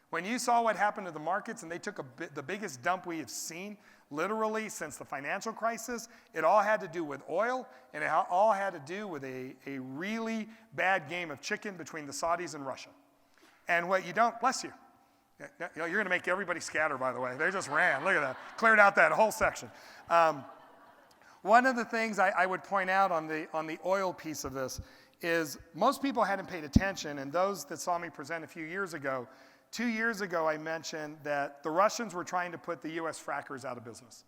When you saw what happened to the markets and they took the biggest dump we have seen literally since the financial crisis, it all had to do with oil and it all had to do with a really bad game of chicken between the Saudis and Russia. And what you don't, bless you. You're going to make everybody scatter, by the way. They just ran. Look at that. Cleared out that whole section. One of the things I would point out on the oil piece of this is most people hadn't paid attention, and those that saw me present a few years ago, 2 years ago I mentioned that the Russians were trying to put the U.S. frackers out of business.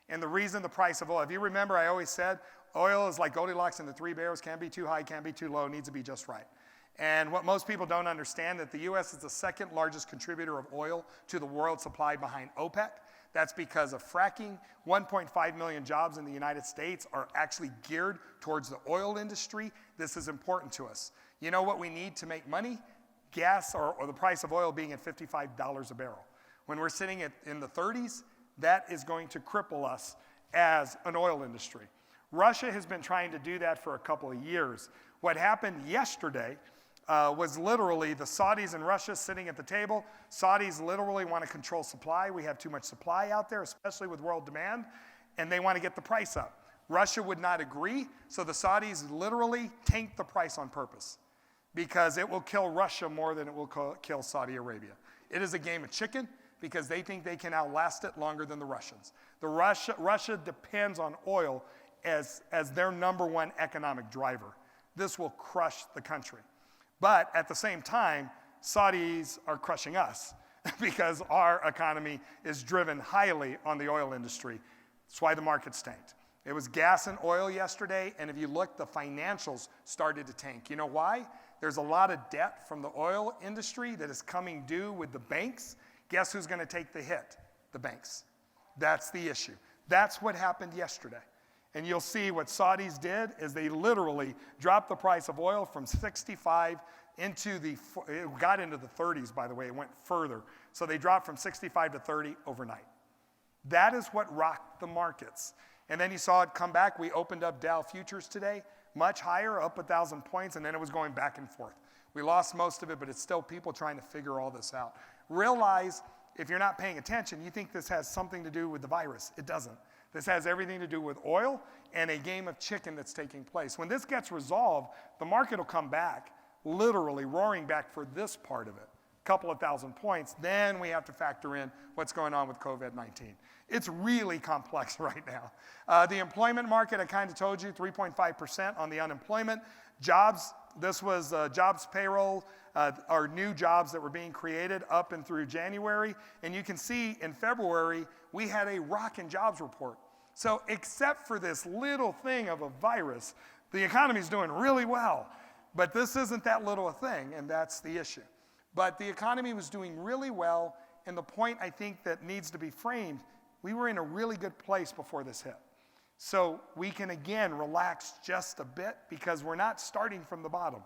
And the reason the price of oil, if you remember I always said oil is like Goldilocks and the Three Bears, can't be too high, can't be too low, needs to be just right. And what most people don't understand that the U.S. is the second largest contributor of oil to the world supply behind OPEC. That's because of fracking. 1.5 million jobs in the United States are actually geared towards the oil industry. This is important to us. You know what we need to make money? Gas or the price of oil being at $55 a barrel. When we're sitting in the 30s, that is going to cripple us as an oil industry. Russia has been trying to do that for a couple of years. What happened yesterday was literally the Saudis and Russia sitting at the table. Saudis literally want to control supply. We have too much supply out there, especially with world demand, and they want to get the price up. Russia would not agree, so the Saudis literally tanked the price on purpose because it will kill Russia more than it will kill Saudi Arabia. It is a game of chicken because they think they can outlast it longer than the Russians. Russia depends on oil as their number one economic driver. This will crush the country. But at the same time, Saudis are crushing us because our economy is driven highly on the oil industry. That's why the market's tanked. It was gas and oil yesterday, and if you look, the financials started to tank. You know why? There's a lot of debt from the oil industry that is coming due with the banks. Guess who's going to take the hit? The banks. That's the issue. That's what happened yesterday. And you'll see what Saudis did is they literally dropped the price of oil from 65 it got into the 30s, by the way. It went further. So they dropped from 65 to 30 overnight. That is what rocked the markets. And then you saw it come back. We opened up Dow futures today, much higher, up 1,000 points, and then it was going back and forth. We lost most of it, but it's still people trying to figure all this out. Realize, if you're not paying attention, you think this has something to do with the virus. It doesn't. This has everything to do with oil and a game of chicken that's taking place. When this gets resolved, the market will come back, literally roaring back for this part of it, a couple of thousand points. Then we have to factor in what's going on with COVID-19. It's really complex right now. The employment market, I kind of told you, 3.5% on the unemployment. Jobs, this was jobs payroll, our new jobs that were being created up and through January. And you can see in February, we had a rockin' jobs report. So except for this little thing of a virus, the economy's doing really well. But this isn't that little a thing, and that's the issue. But the economy was doing really well, and the point I think that needs to be framed, we were in a really good place before this hit. So we can again relax just a bit because we're not starting from the bottom.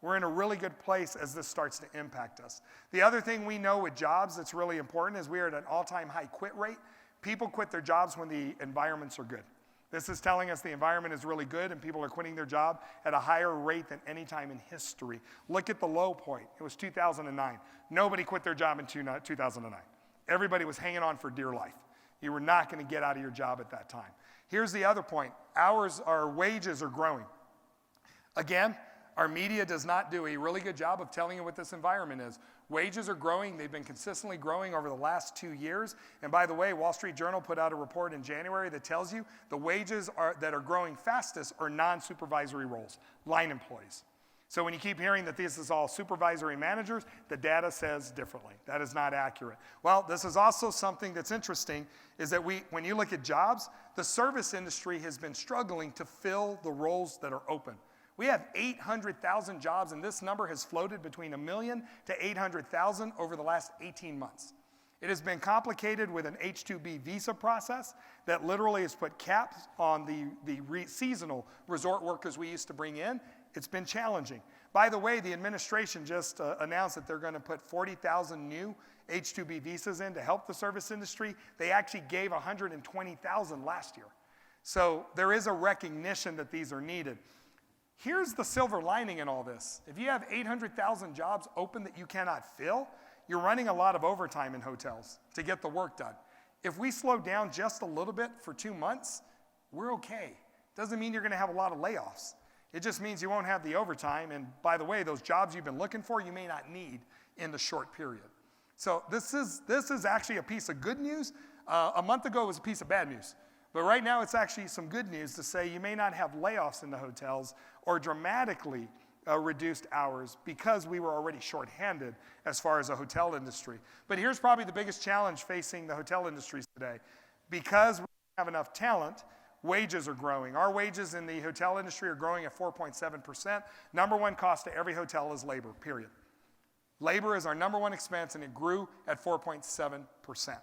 We're in a really good place as this starts to impact us. The other thing we know with jobs that's really important is we are at an all-time high quit rate. People quit their jobs when the environments are good. This is telling us the environment is really good and people are quitting their job at a higher rate than any time in history. Look at the low point. It was 2009. Nobody quit their job in 2009. Everybody was hanging on for dear life. You were not going to get out of your job at that time. Here's the other point. Our wages are growing. Again, our media does not do a really good job of telling you what this environment is. Wages are growing. They've been consistently growing over the last 2 years. And by the way, Wall Street Journal put out a report in January that tells you the wages that are growing fastest are non-supervisory roles, line employees. So when you keep hearing that this is all supervisory managers, the data says differently. That is not accurate. Well, this is also something that's interesting, is that when you look at jobs, the service industry has been struggling to fill the roles that are open. We have 800,000 jobs, and this number has floated between 1 million to 800,000 over the last 18 months. It has been complicated with an H-2B visa process that literally has put caps on the seasonal resort workers we used to bring in. It's been challenging. By the way, the administration just announced that they're going to put 40,000 new H-2B visas in to help the service industry. They actually gave 120,000 last year. So there is a recognition that these are needed. Here's the silver lining in all this. If you have 800,000 jobs open that you cannot fill, you're running a lot of overtime in hotels to get the work done. If we slow down just a little bit for 2 months, we're okay. Doesn't mean you're going to have a lot of layoffs. It just means you won't have the overtime. And by the way, those jobs you've been looking for, you may not need in the short period. So this is actually a piece of good news. A month ago it was a piece of bad news. But right now it's actually some good news to say you may not have layoffs in the hotels or dramatically reduced hours because we were already shorthanded as far as the hotel industry. But here's probably the biggest challenge facing the hotel industries today. Because we don't have enough talent, wages are growing. Our wages in the hotel industry are growing at 4.7%. Number one cost to every hotel is labor, period. Labor is our number one expense, and it grew at 4.7%.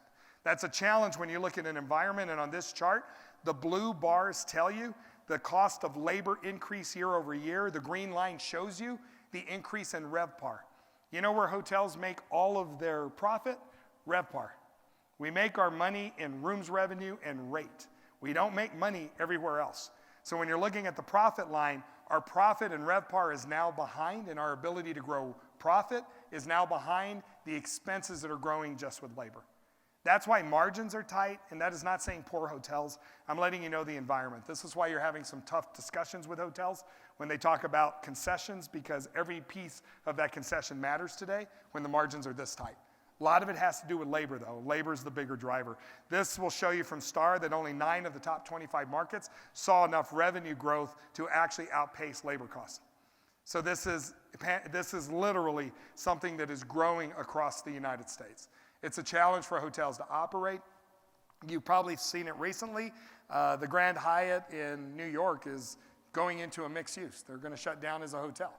That's a challenge when you look at an environment, and on this chart, the blue bars tell you the cost of labor increase year over year. The green line shows you the increase in RevPAR. You know where hotels make all of their profit? RevPAR. We make our money in rooms revenue and rate. We don't make money everywhere else. So when you're looking at the profit line, our profit in RevPAR is now behind, and our ability to grow profit is now behind the expenses that are growing just with labor. That's why margins are tight, and that is not saying poor hotels. I'm letting you know the environment. This is why you're having some tough discussions with hotels when they talk about concessions, because every piece of that concession matters today when the margins are this tight. A lot of it has to do with labor, though. Labor is the bigger driver. This will show you from STAR that only 9 of the top 25 markets saw enough revenue growth to actually outpace labor costs. So this is literally something that is growing across the United States. It's a challenge for hotels to operate. You've probably seen it recently. The Grand Hyatt in New York is going into a mixed use. They're going to shut down as a hotel.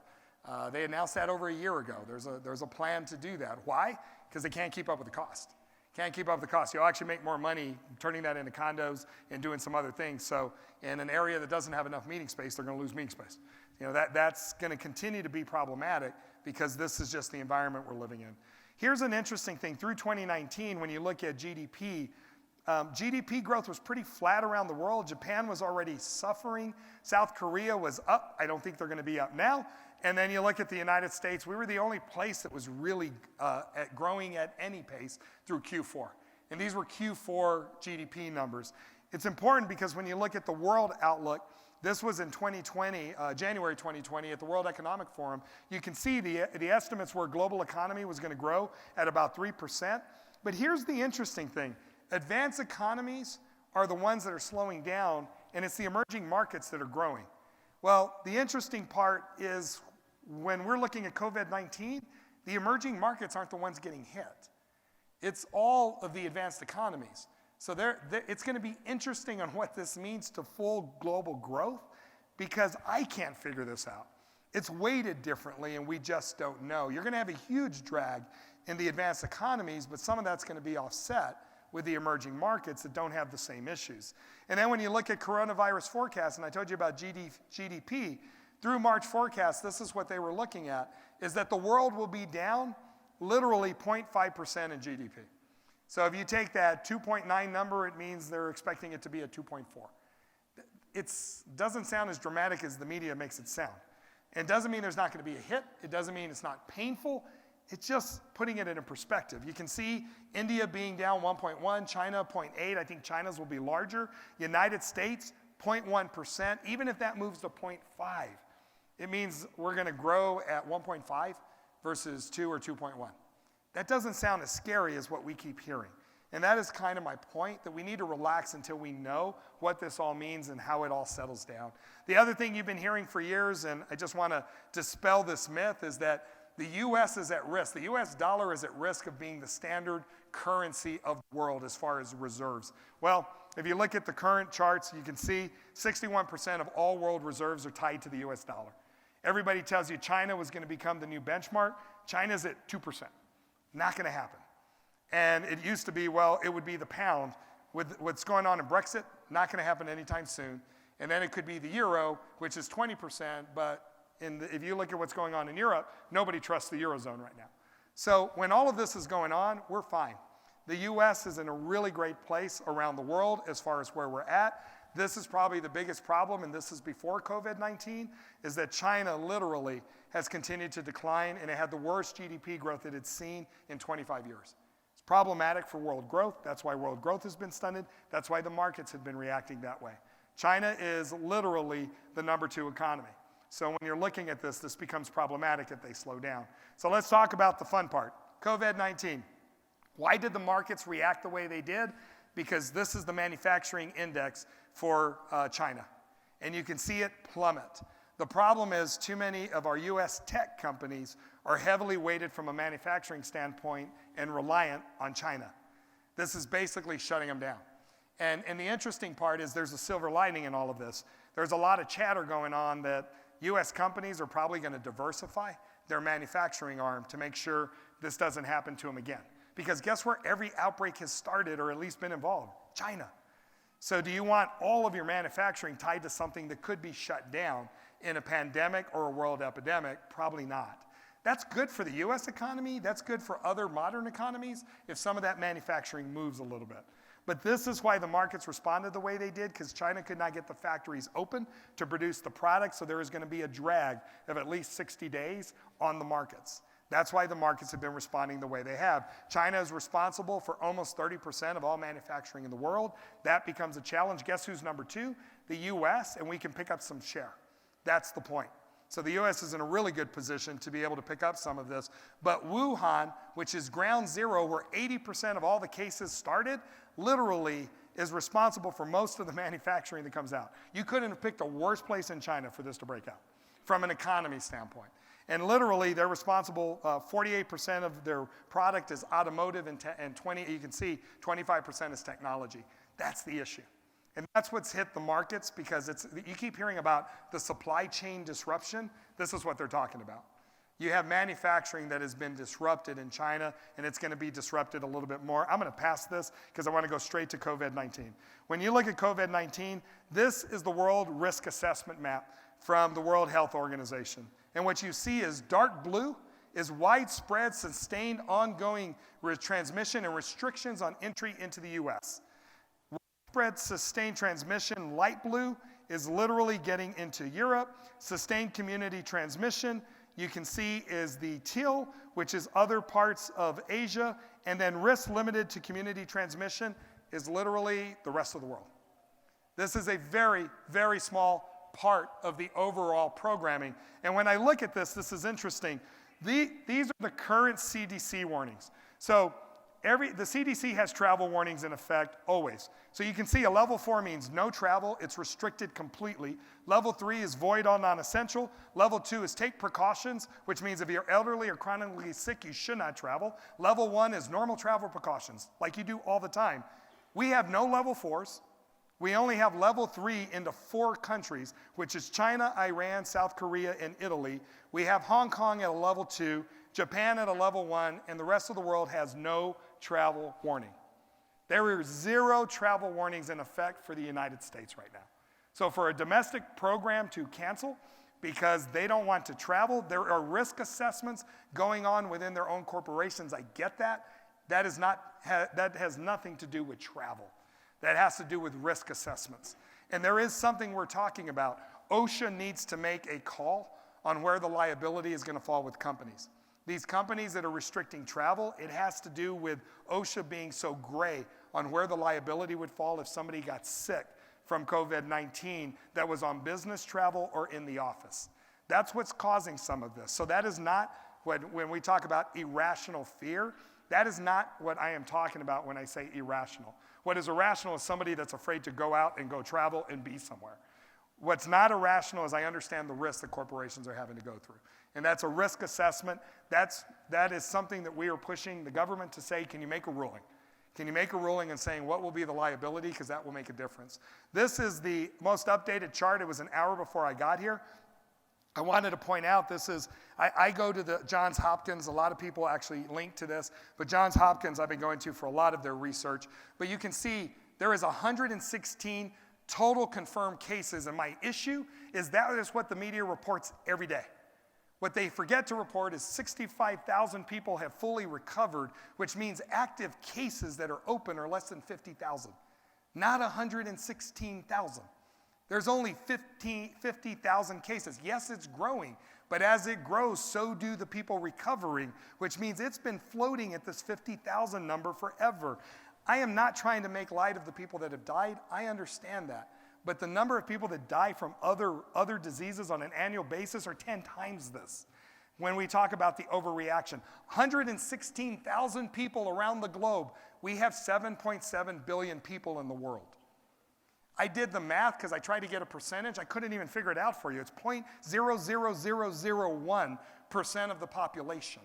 They announced that over a year ago. There's a plan to do that. Why? Because they can't keep up with the cost. Can't keep up with the cost. You'll actually make more money turning that into condos and doing some other things. So in an area that doesn't have enough meeting space, they're going to lose meeting space. You know, that's going to continue to be problematic. because this is just the environment we're living in. Here's an interesting thing. Through 2019, when you look at GDP, GDP growth was pretty flat around the world. Japan was already suffering. South Korea was up. I don't think they're going to be up now. And then you look at the United States, we were the only place that was really growing at any pace through Q4. And these were Q4 GDP numbers. It's important because when you look at the world outlook, this was in 2020, January 2020 at the World Economic Forum. You can see the estimates were global economy was going to grow at about 3%. But here's the interesting thing. Advanced economies are the ones that are slowing down, and it's the emerging markets that are growing. Well, the interesting part is when we're looking at COVID-19, the emerging markets aren't the ones getting hit. It's all of the advanced economies. So it's going to be interesting on what this means to full global growth, because I can't figure this out. It's weighted differently, and we just don't know. You're going to have a huge drag in the advanced economies, but some of that's going to be offset with the emerging markets that don't have the same issues. And then when you look at coronavirus forecasts, and I told you about GDP, through March forecast, this is what they were looking at, is that the world will be down literally 0.5% in GDP. So if you take that 2.9 number, it means they're expecting it to be at 2.4. It doesn't sound as dramatic as the media makes it sound. It doesn't mean there's not going to be a hit. It doesn't mean it's not painful. It's just putting it in perspective. You can see India being down 1.1, China 0.8. I think China's will be larger. United States 0.1%. Even if that moves to 0.5, it means we're going to grow at 1.5 versus 2 or 2.1. That doesn't sound as scary as what we keep hearing. And that is kind of my point, that we need to relax until we know what this all means and how it all settles down. The other thing you've been hearing for years, and I just want to dispel this myth, is that the U.S. is at risk. The U.S. dollar is at risk of being the standard currency of the world as far as reserves. Well, if you look at the current charts, you can see 61% of all world reserves are tied to the U.S. dollar. Everybody tells you China was going to become the new benchmark. China's at 2%. Not going to happen. And it used to be, well, it would be the pound. With what's going on in Brexit, not going to happen anytime soon. And then it could be the euro, which is 20%, but if you look at what's going on in Europe, nobody trusts the Eurozone right now. So when all of this is going on, we're fine. The U.S. is in a really great place around the world as far as where we're at. This is probably the biggest problem, and this is before COVID-19, is that China literally has continued to decline, and it had the worst GDP growth it had seen in 25 years. It's problematic for world growth. That's why world growth has been stunted. That's why the markets have been reacting that way. China is literally the number 2 economy. So when you're looking at this, this becomes problematic if they slow down. So let's talk about the fun part, COVID-19. Why did the markets react the way they did? Because this is the manufacturing index for China. And you can see it plummet. The problem is too many of our U.S. tech companies are heavily weighted from a manufacturing standpoint and reliant on China. This is basically shutting them down. And the interesting part is there's a silver lining in all of this. There's a lot of chatter going on that U.S. companies are probably going to diversify their manufacturing arm to make sure this doesn't happen to them again. Because guess where every outbreak has started or at least been involved? China. So do you want all of your manufacturing tied to something that could be shut down in a pandemic or a world epidemic? Probably not. That's good for the U.S. economy. That's good for other modern economies if some of that manufacturing moves a little bit. But this is why the markets responded the way they did, because China could not get the factories open to produce the product, so there is going to be a drag of at least 60 days on the markets. That's why the markets have been responding the way they have. China is responsible for almost 30% of all manufacturing in the world. That becomes a challenge. Guess who's number 2? The U.S., and we can pick up some share. That's the point. So the U.S. is in a really good position to be able to pick up some of this. But Wuhan, which is ground zero where 80% of all the cases started, literally is responsible for most of the manufacturing that comes out. You couldn't have picked a worse place in China for this to break out from an economy standpoint. And literally, they're responsible, 48% of their product is automotive, and 20, you can see 25% is technology. That's the issue. And that's what's hit the markets, because you keep hearing about the supply chain disruption. This is what they're talking about. You have manufacturing that has been disrupted in China, and it's going to be disrupted a little bit more. I'm going to pass this because I want to go straight to COVID-19. When you look at COVID-19, this is the World Risk Assessment Map from the World Health Organization. And what you see is dark blue is widespread, sustained, ongoing transmission and restrictions on entry into the U.S. Widespread, sustained transmission, light blue, is literally getting into Europe. Sustained community transmission, you can see, is the teal, which is other parts of Asia. And then risk limited to community transmission is literally the rest of the world. This is a very, very small part of the overall programming. And when I look at this, this is interesting. These are the current CDC warnings. So the CDC has travel warnings in effect always. So you can see a level 4 means no travel. It's restricted completely. Level 3 is void all non-essential. Level 2 is take precautions, which means if you're elderly or chronically sick, you should not travel. Level 1 is normal travel precautions, like you do all the time. We have no level 4s. We only have level 3 into 4 countries, which is China, Iran, South Korea, and Italy. We have Hong Kong at a level 2, Japan at a level 1, and the rest of the world has no travel warning. There are 0 travel warnings in effect for the United States right now. So for a domestic program to cancel because they don't want to travel, there are risk assessments going on within their own corporations. I get that. That has nothing to do with travel. That has to do with risk assessments. And there is something we're talking about. OSHA needs to make a call on where the liability is going to fall with companies. These companies that are restricting travel, it has to do with OSHA being so gray on where the liability would fall if somebody got sick from COVID-19 that was on business travel or in the office. That's what's causing some of this. So that is not when we talk about irrational fear, that is not what I am talking about when I say irrational. What is irrational is somebody that's afraid to go out and go travel and be somewhere. What's not irrational is I understand the risks that corporations are having to go through. And that's a risk assessment. That is something that we are pushing the government to say, can you make a ruling? Can you make a ruling and saying what will be the liability? Because that will make a difference. This is the most updated chart. It was an hour before I got here. I wanted to point out I go to the Johns Hopkins. A lot of people actually link to this. But Johns Hopkins I've been going to for a lot of their research. But you can see there is 116 total confirmed cases. And my issue is that is what the media reports every day. What they forget to report is 65,000 people have fully recovered, which means active cases that are open are less than 50,000, not 116,000. There's only 50,000 cases. Yes, it's growing, but as it grows, so do the people recovering, which means it's been floating at this 50,000 number forever. I am not trying to make light of the people that have died. I understand that. But the number of people that die from other diseases on an annual basis are 10 times this. When we talk about the overreaction, 116,000 people around the globe. We have 7.7 billion people in the world. I did the math because I tried to get a percentage. I couldn't even figure it out for you. It's 0.00001% of the population.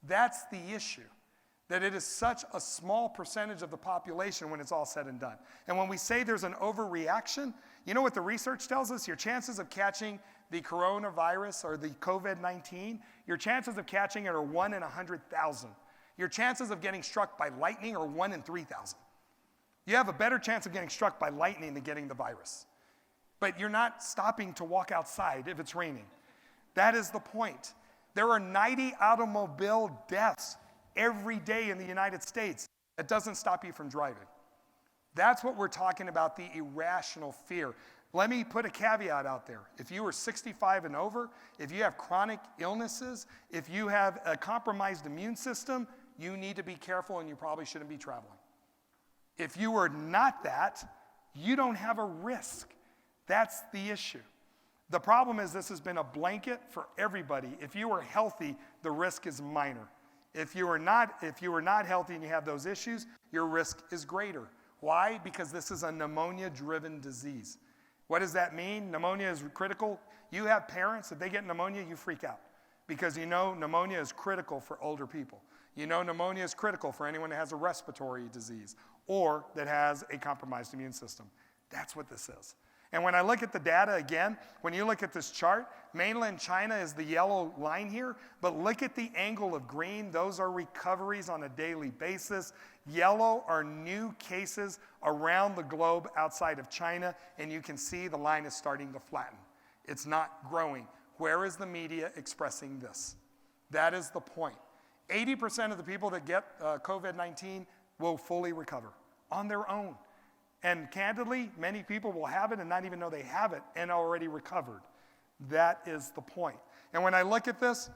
That's the issue. That it is such a small percentage of the population when it's all said and done. And when we say there's an overreaction, you know what the research tells us? Your chances of catching the coronavirus or the COVID-19, your chances of catching it are 1 in 100,000. Your chances of getting struck by lightning are 1 in 3,000. You have a better chance of getting struck by lightning than getting the virus. But you're not stopping to walk outside if it's raining. That is the point. There are 90 automobile deaths every day in the United States. That doesn't stop you from driving. That's what we're talking about, the irrational fear. Let me put a caveat out there. If you are 65 and over, if you have chronic illnesses, if you have a compromised immune system, you need to be careful and you probably shouldn't be traveling. If you are not that, you don't have a risk. That's the issue. The problem is this has been a blanket for everybody. If you are healthy, the risk is minor. If you are not healthy and you have those issues, your risk is greater. Why? Because this is a pneumonia-driven disease. What does that mean? Pneumonia is critical. You have parents, if they get pneumonia, you freak out. Because you know pneumonia is critical for older people. You know pneumonia is critical for anyone that has a respiratory disease or that has a compromised immune system. That's what this is. And when I look at the data again, when you look at this chart, mainland China is the yellow line here, but look at the angle of green. Those are recoveries on a daily basis. Yellow are new cases around the globe outside of China, and you can see the line is starting to flatten. It's not growing. Where is the media expressing this? That is the point. 80% of the people that get COVID-19 will fully recover on their own. And candidly, many people will have it and not even know they have it and already recovered. That is the point. And when I look at this,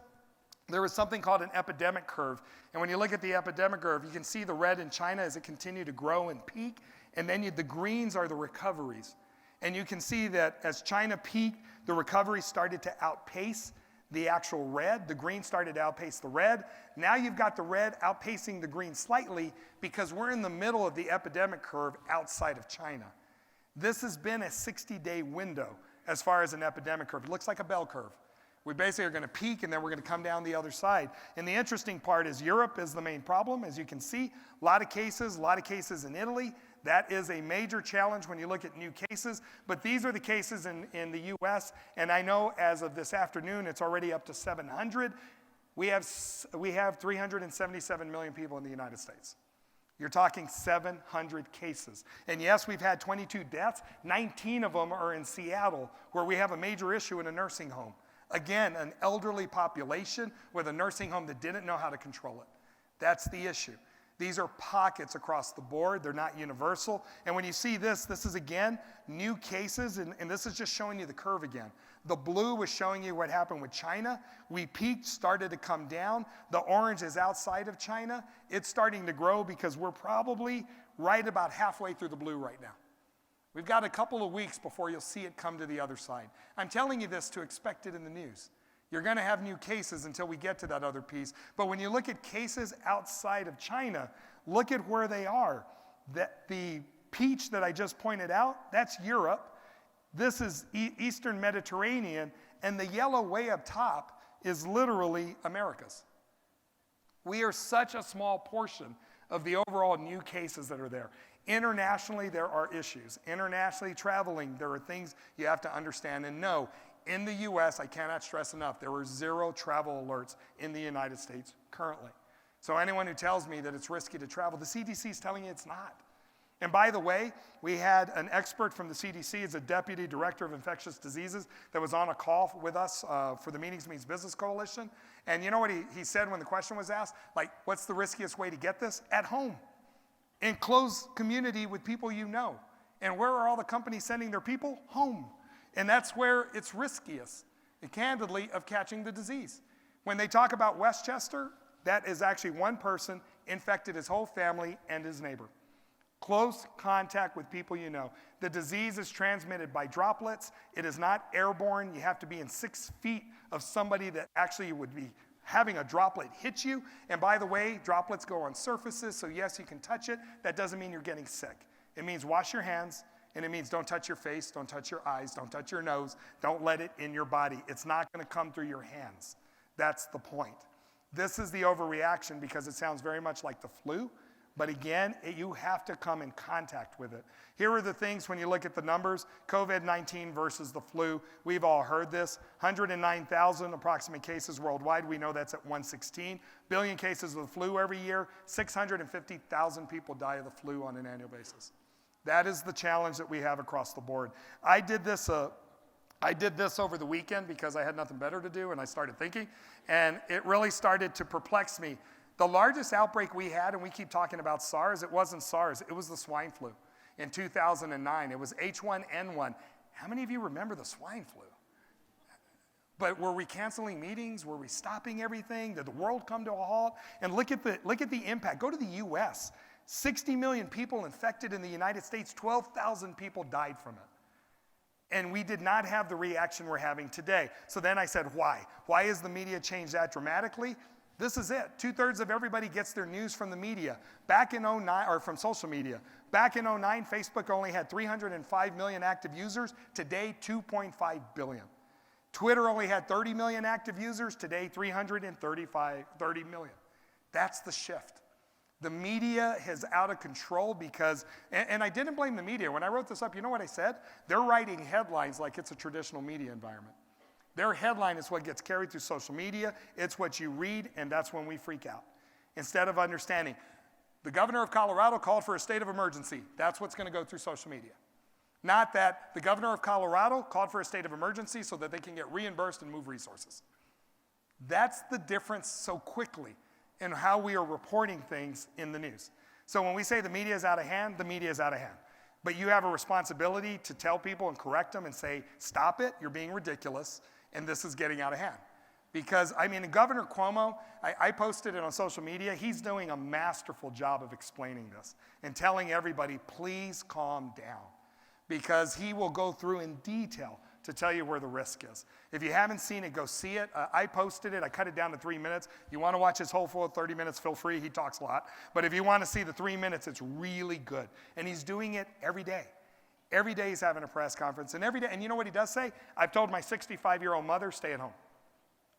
there was something called an epidemic curve. And when you look at the epidemic curve, you can see the red in China as it continued to grow and peak. And then the greens are the recoveries. And you can see that as China peaked, the recovery started to outpace the actual red. The green started to outpace the red. Now you've got the red outpacing the green slightly because we're in the middle of the epidemic curve outside of China. This has been a 60-day window as far as an epidemic curve. It looks like a bell curve. We basically are going to peak and then we're going to come down the other side. And the interesting part is Europe is the main problem, as you can see. A lot of cases in Italy. That is a major challenge when you look at new cases. But these are the cases in the US. And I know as of this afternoon, it's already up to 700. We have 377 million people in the United States. You're talking 700 cases. And yes, we've had 22 deaths. 19 of them are in Seattle, where we have a major issue in a nursing home. Again, an elderly population with a nursing home that didn't know how to control it. That's the issue. These are pockets across the board. They're not universal. And when you see this is again new cases, and this is just showing you the curve again. The blue was showing you what happened with China. We peaked, started to come down. The orange is outside of China. It's starting to grow because we're probably right about halfway through the blue right now. We've got a couple of weeks before you'll see it come to the other side. I'm telling you this to expect it in the news. You're going to have new cases until we get to that other piece. But when you look at cases outside of China, look at where they are. The peach that I just pointed out, that's Europe. This is Eastern Mediterranean. And the yellow way up top is literally Americas. We are such a small portion of the overall new cases that are there. Internationally, there are issues. Internationally traveling, there are things you have to understand and know. In the US, I cannot stress enough, there were 0 travel alerts in the United States currently. So anyone who tells me that it's risky to travel, the CDC is telling you it's not. And by the way, we had an expert from the CDC, as a deputy director of infectious diseases, that was on a call with us for the Meetings Means Business Coalition. And you know what he said when the question was asked? Like, what's the riskiest way to get this? At home. In close community with people you know. And where are all the companies sending their people? Home. And that's where it's riskiest, candidly, of catching the disease. When they talk about Westchester, that is actually one person infected his whole family and his neighbor. Close contact with people you know. The disease is transmitted by droplets. It is not airborne. You have to be in 6 feet of somebody that actually would be having a droplet hit you. And by the way, droplets go on surfaces, so yes, you can touch it. That doesn't mean you're getting sick. It means wash your hands, and it means don't touch your face, don't touch your eyes, don't touch your nose, don't let it in your body. It's not going to come through your hands. That's the point. This is the overreaction because it sounds very much like the flu. But again, you have to come in contact with it. Here are the things when you look at the numbers, COVID-19 versus the flu. We've all heard this. 109,000 approximate cases worldwide. We know that's at 116. Billion cases of the flu every year. 650,000 people die of the flu on an annual basis. That is the challenge that we have across the board. I did this over the weekend because I had nothing better to do, and I started thinking, and it really started to perplex me. The largest outbreak we had, and we keep talking about SARS, it wasn't SARS, it was the swine flu in 2009. It was H1N1. How many of you remember the swine flu? But were we canceling meetings? Were we stopping everything? Did the world come to a halt? And look at the impact. Go to the US. 60 million people infected in the United States, 12,000 people died from it. And we did not have the reaction we're having today. So then I said, why? Why has the media changed that dramatically? This is it. 2/3 of everybody gets their news from the media. Back in 2009, or from social media. Back in 2009, Facebook only had 305 million active users. Today, 2.5 billion. Twitter only had 30 million active users. Today, 30 million. That's the shift. The media is out of control because, and I didn't blame the media. When I wrote this up, you know what I said? They're writing headlines like it's a traditional media environment. Their headline is what gets carried through social media. It's what you read, and that's when we freak out. Instead of understanding, the governor of Colorado called for a state of emergency. That's what's going to go through social media. Not that the governor of Colorado called for a state of emergency so that they can get reimbursed and move resources. That's the difference so quickly in how we are reporting things in the news. So when we say the media is out of hand, the media is out of hand. But you have a responsibility to tell people and correct them and say, stop it, you're being ridiculous, and this is getting out of hand. Because, I mean, Governor Cuomo, I posted it on social media, he's doing a masterful job of explaining this and telling everybody, please calm down. Because he will go through in detail to tell you where the risk is. If you haven't seen it, go see it. I posted it. I cut it down to 3 minutes. You want to watch his whole full 30 minutes, feel free. He talks a lot. But if you want to see the 3 minutes, it's really good. And he's doing it every day. Every day he's having a press conference. And every day, and you know what he does say? I've told my 65-year-old mother, stay at home.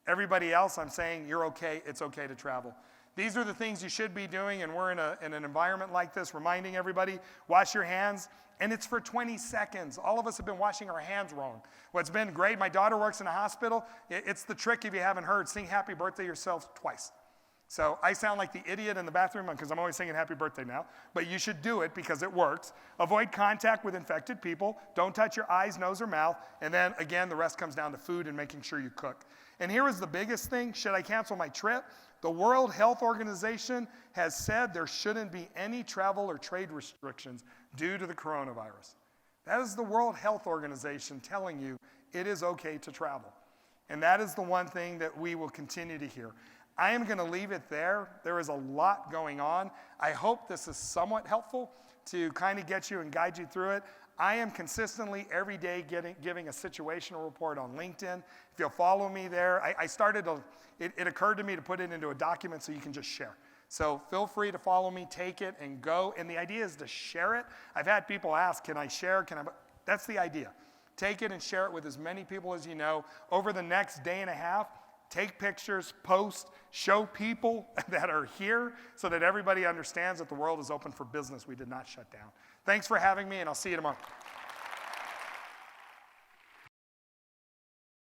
Everybody else, I'm saying, you're okay. It's okay to travel. These are the things you should be doing, and we're in an environment like this, reminding everybody, wash your hands. And it's for 20 seconds. All of us have been washing our hands wrong. What's been great, my daughter works in a hospital. It's the trick, if you haven't heard, sing happy birthday yourself twice. So I sound like the idiot in the bathroom because I'm always singing happy birthday now. But you should do it because it works. Avoid contact with infected people. Don't touch your eyes, nose, or mouth. And then, again, the rest comes down to food and making sure you cook. And here is the biggest thing. Should I cancel my trip? The World Health Organization has said there shouldn't be any travel or trade restrictions due to the coronavirus. That is the World Health Organization telling you it is okay to travel. And that is the one thing that we will continue to hear. I am going to leave it there. There is a lot going on. I hope this is somewhat helpful to kind of get you and guide you through it. I am consistently every day giving a situational report on LinkedIn. If you'll follow me there, it occurred to me to put it into a document so you can just share. So feel free to follow me, take it, and go. And the idea is to share it. I've had people ask, can I share? That's the idea. Take it and share it with as many people as you know. Over the next day and a half, take pictures, post, show people that are here so that everybody understands that the world is open for business. We did not shut down. Thanks for having me, and I'll see you tomorrow.